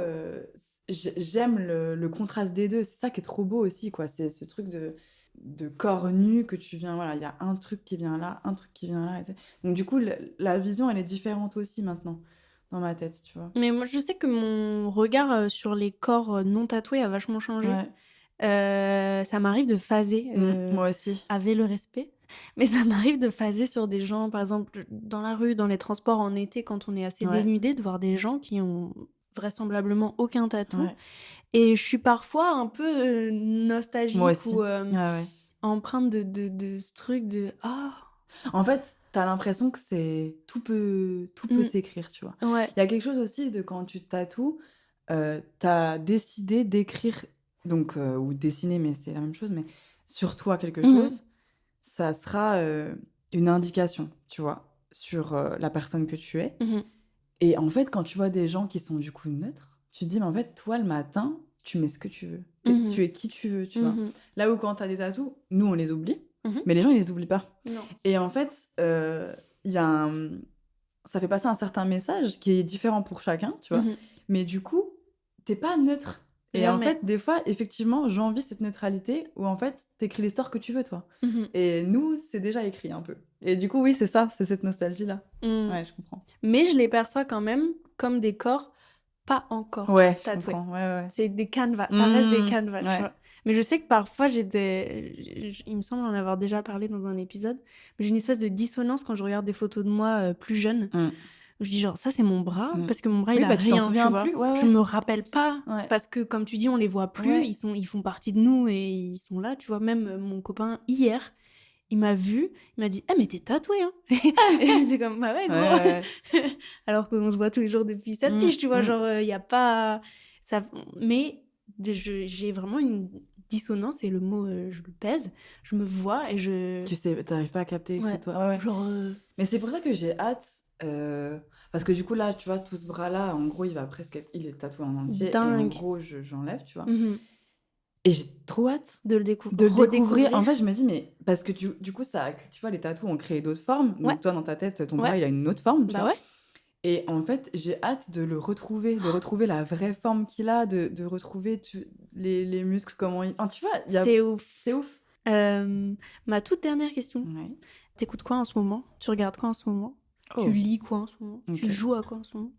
j'aime le contraste des deux. C'est ça qui est trop beau aussi, quoi. C'est ce truc de corps nu que tu viens... Voilà, il y a un truc qui vient là, un truc qui vient là. Donc, du coup, la vision, elle est différente aussi maintenant, dans ma tête, tu vois. Mais moi, je sais que mon regard sur les corps non tatoués a vachement changé. Ouais. Ça m'arrive de phaser Moi aussi. avec le respect. Mais ça m'arrive de phaser sur des gens, par exemple, dans la rue, dans les transports en été, quand on est assez Ouais. dénudé, de voir des gens qui ont vraisemblablement aucun tatou. Ouais. Et je suis parfois un peu Moi nostalgique aussi. ou Ouais. empreinte de ce truc de ah En fait, t'as l'impression que tout peut Mm. s'écrire, tu vois. ouais. Il y a quelque chose aussi de quand tu te tatoues, t'as décidé d'écrire, donc, ou dessiner, mais c'est la même chose, mais sur toi quelque Mhm. chose, ça sera une indication, tu vois, sur la personne que tu es. Mhm. Et en fait, quand tu vois des gens qui sont du coup neutres, tu te dis, mais en fait, toi, le matin, tu mets ce que tu veux. Mhm. Tu es qui tu veux, tu vois. Mhm. Là où quand t'as des tatous, nous, on les oublie, Mhm. mais les gens, ils les oublient pas. Non. Et en fait, il y a ça fait passer un certain message qui est différent pour chacun, tu vois. Mhm. Mais du coup, t'es pas neutre. Et en Jamais. fait, des fois, effectivement, j'envie cette neutralité où en fait, t'écris l'histoire que tu veux, toi. Mhm. Et nous, c'est déjà écrit un peu. Et du coup, oui, c'est ça, c'est cette nostalgie-là. Mm. Ouais, je comprends. Mais je les perçois quand même comme des corps pas encore Ouais, je tatoués. comprends. Ouais. C'est des canevas, ça reste des canevas, tu ouais. vois. Mais je sais que parfois il me semble en avoir déjà parlé dans un épisode, mais j'ai une espèce de dissonance quand je regarde des photos de moi plus jeune. Mm. Je dis genre ça c'est mon bras, Mm. parce que mon bras Oui, il a bah, tu t'en rien, tu souviens vois. plus, ouais, Je ouais. me rappelle pas, Ouais. parce que comme tu dis on les voit plus, Ouais. ils font partie de nous et ils sont là, tu vois. Même mon copain hier, il m'a vu, il m'a dit ah mais t'es tatoué hein. Et j'étais comme bah ouais gros. Ouais. Alors qu'on se voit tous les jours depuis 7 Mm, piges, tu vois, mm. genre il y a pas ça, mais j'ai vraiment une dissonance et le mot je le pèse, je me vois et je Tu sais, t'arrives pas à capter que Ouais. c'est toi. Ouais. genre Mais c'est pour ça que j'ai hâte. Parce que du coup, là, tu vois, tout ce bras-là, en gros, il est tatoué en entier. Et en Dingue. gros, j'enlève, tu vois. mhm, Et j'ai trop hâte de le de le redécouvrir. découvrir. En fait, je me dis, mais parce que du coup, tu vois, les tatous ont créé d'autres formes. Donc, Ouais. toi, dans ta tête, ton Ouais. bras, il a une autre forme, tu Bah vois. ouais. Et en fait, j'ai hâte de le retrouver, de retrouver la vraie forme qu'il a, de retrouver les muscles, comment ils. Enfin, tu vois, C'est ouf. c'est ouf. Ma toute dernière question. Ouais. T'écoutes quoi en ce moment? Tu regardes quoi en ce moment? Oh. Tu lis quoi en ce moment? Ok. Tu joues à quoi en ce moment?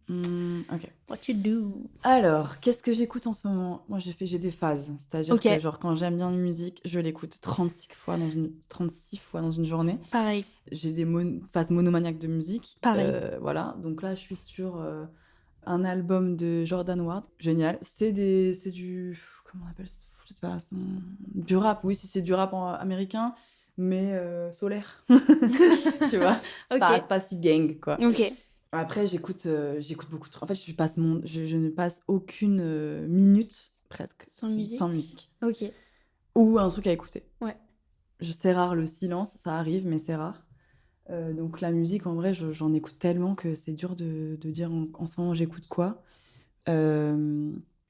Ok. What you do? Alors, qu'est-ce que j'écoute en ce moment? Moi, j'ai des phases. C'est-à-dire Ok. que, genre, quand j'aime bien une musique, je l'écoute 36 fois dans une journée. Pareil. J'ai des phases monomaniaques de musique. Pareil. Voilà. Donc là, je suis sur un album de Jordan Ward. Génial. C'est du... Comment on appelle ça? Je sais pas. Du rap. Oui, si c'est du rap américain, mais solaire. Tu vois? C'est pas si gang, quoi. Ok. Après, j'écoute beaucoup de... En fait, je ne passe aucune minute, presque, Sans musique. sans musique. Ok. Ou un truc à écouter. Ouais. C'est rare le silence, ça arrive, mais c'est rare. Donc la musique, en vrai, j'en écoute tellement que c'est dur de dire en ce moment j'écoute quoi.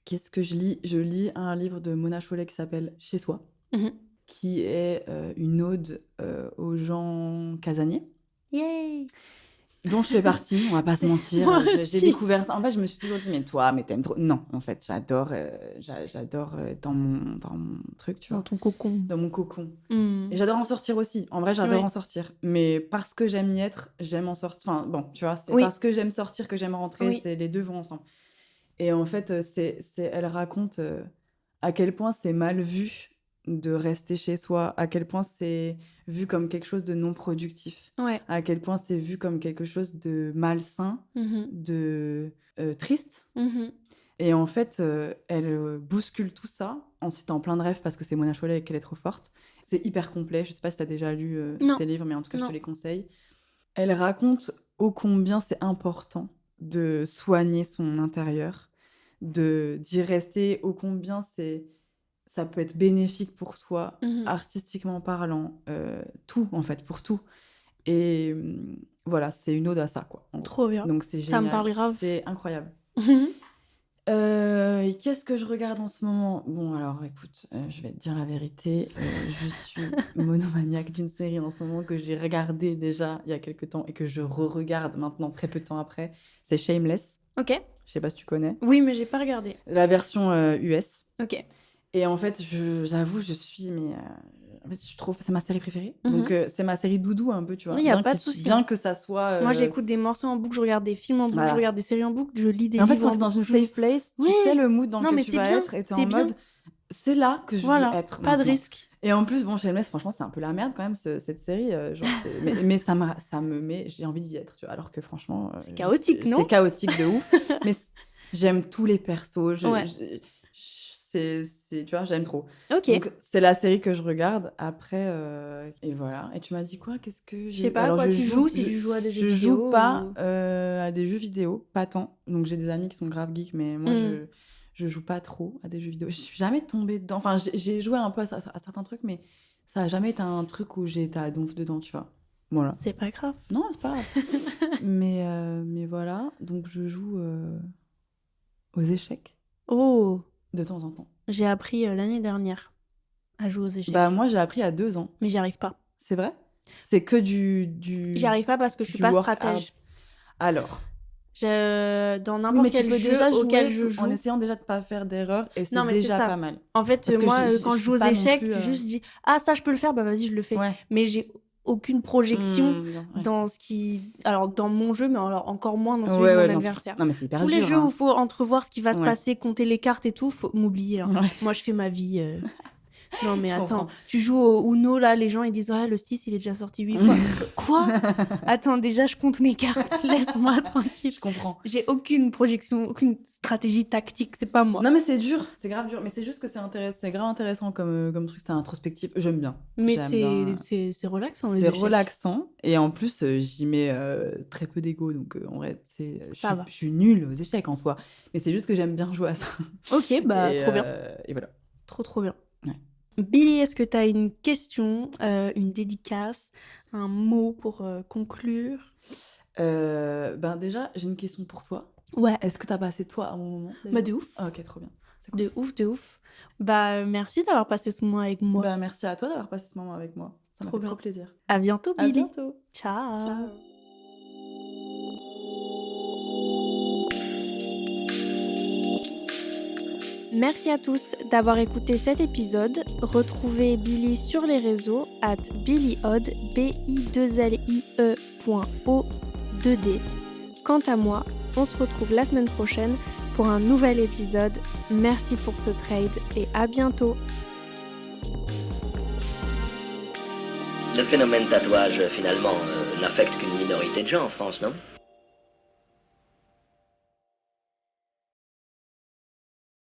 Qu'est-ce que je lis? Je lis un livre de Mona Chollet qui s'appelle Chez soi, Mhm. qui est une ode aux gens casaniers, Yay! dont je fais partie, on va pas se mentir. Moi J'ai aussi. découvert ça. En fait, je me suis toujours dit, mais t'aimes trop. Non, en fait, j'adore être dans mon truc, tu Dans vois, ton cocon. dans mon cocon. Hmm. Et j'adore en sortir aussi. En vrai, j'adore Ouais. en sortir. Mais parce que j'aime y être, j'aime en sortir. Enfin, bon, tu vois, c'est Oui. parce que j'aime sortir que j'aime rentrer. Oui. Les deux vont ensemble. Et en fait, elle raconte à quel point c'est mal vu de rester chez soi, à quel point c'est vu comme quelque chose de non productif, Ouais. à quel point c'est vu comme quelque chose de malsain, Mhm. de triste. Mhm. Et en fait, elle bouscule tout ça en citant plein de rêves parce que c'est Mona Chollet et qu'elle est trop forte. C'est hyper complet. Je sais pas si tu as déjà lu Non. ses livres, mais en tout cas, je Non. te les conseille. Elle raconte ô combien c'est important de soigner son intérieur, d'y rester, ô combien ça peut être bénéfique pour soi, Mhm. artistiquement parlant, tout, en fait, pour tout. Et voilà, c'est une ode à ça, quoi. en gros. Trop bien. Donc c'est Ça me génial. parle grave. C'est incroyable. Mhm. Et qu'est-ce que je regarde en ce moment? Bon, alors écoute, je vais te dire la vérité. Je suis monomaniaque d'une série en ce moment que j'ai regardée déjà il y a quelques temps et que je re-regarde maintenant très peu de temps après. C'est Shameless. Ok. Je sais pas si tu connais. Oui, mais j'ai pas regardé. La version US. Ok. Et en fait, j'avoue, je suis... Mais, en fait, c'est ma série préférée. Mhm. Donc, c'est ma série doudou un peu, tu vois. Oui, y a Bien pas de qu'il- souci. Bien que ça soit... Moi, j'écoute des morceaux en boucle, je regarde des films en boucle, Voilà. je regarde des séries en boucle, je lis des Mais en fait, livres quand t'es dans une boucle, safe place, Oui. tu sais le mood dans Non, lequel mais tu c'est vas bien, être et t'es c'est en bien. mode... c'est là que je veux Voilà, être pas de maintenant. risque. Et en plus, bon, Shameless, franchement, c'est un peu la merde quand même, cette série. Genre, mais ça me met... J'ai envie d'y être, tu vois. Alors que franchement... C'est chaotique, non? C'est chaotique de ouf. Mais j'aime tous les persos. Ouais. Tu vois, j'aime trop. Ok. Donc, c'est la série que je regarde. Après, et voilà. Et tu m'as dit quoi? Qu'est-ce que Je sais pas, Alors, quoi tu joues, si je- tu joues à des jeux Je vidéo joue pas ou- à des jeux vidéo, pas tant. Donc j'ai des amis qui sont grave geeks, mais moi je joue pas trop à des jeux vidéo. Je suis jamais tombée dedans. Enfin, j'ai joué un peu à certains trucs, mais ça a jamais été un truc où j'ai été à donf dedans, tu vois. Voilà. C'est pas grave. Non, c'est pas grave. mais voilà. Donc je joue aux échecs Oh, de temps en temps. j'ai appris l'année dernière à jouer aux échecs. Bah moi j'ai appris à 2 ans. Mais j'y arrive pas. C'est vrai? C'est que du J'y arrive pas parce que je suis du pas work stratège. hard. Alors. Dans Oui, n'importe mais tu quel peux jeu déjà auquel jouer je joue. en essayant déjà de pas faire d'erreur et c'est Non, mais c'est déjà ça. pas mal. En fait, Parce que moi, je quand je suis joue aux pas non échecs, plus, juste je dis ah ça je peux le faire, bah vas-y je le fais. Ouais. Mais j'ai aucune projection Bien, ouais. dans ce qui, alors dans mon jeu, mais alors encore moins dans celui Ouais, de ouais, mon bien sûr. adversaire. Non, mais c'est hyper Tous les dur, jeux où hein. il faut entrevoir ce qui va se Ouais. passer, compter les cartes et tout, faut m'oublier. Hein. Ouais. Moi, je fais ma vie. Non, mais Je attends, comprends. tu joues au Uno, là, les gens, ils disent ah, le 6, il est déjà sorti 8 fois. Quoi? Attends, déjà, je compte mes cartes. Laisse-moi tranquille. Je comprends. J'ai aucune projection, aucune stratégie tactique, c'est pas moi. Non, mais c'est dur, c'est grave dur. Mais c'est juste que c'est grave intéressant comme truc, c'est introspectif. J'aime bien. Mais J'aime bien. c'est relaxant, les C'est échecs. relaxant. Et en plus, j'y mets très peu d'ego. Donc en vrai, Ça va. je suis nulle aux échecs en soi. Mais c'est juste que j'aime bien jouer à ça. Ok, bah, Et, trop bien. Et voilà. Trop bien. Ouais. Billy, est-ce que tu as une question, une dédicace, un mot pour conclure? Ben déjà, j'ai une question pour toi. Ouais, Est-ce que t'as passé toi un bon moment déjà? bah de ouf. Ah, ok, trop bien. C'est cool. De ouf. Bah merci d'avoir passé ce moment avec moi. Bah, merci à toi d'avoir passé ce moment avec moi. Ça m'a Trop fait bien. trop plaisir. À bientôt, À Billy. bientôt. Ciao. Ciao. Merci à tous d'avoir écouté cet épisode. Retrouvez Billy sur les réseaux @BillyOdd, BILIE.O2D. Quant à moi, on se retrouve la semaine prochaine pour un nouvel épisode. Merci pour ce trade et à bientôt. Le phénomène tatouage, finalement, n'affecte qu'une minorité de gens en France, non?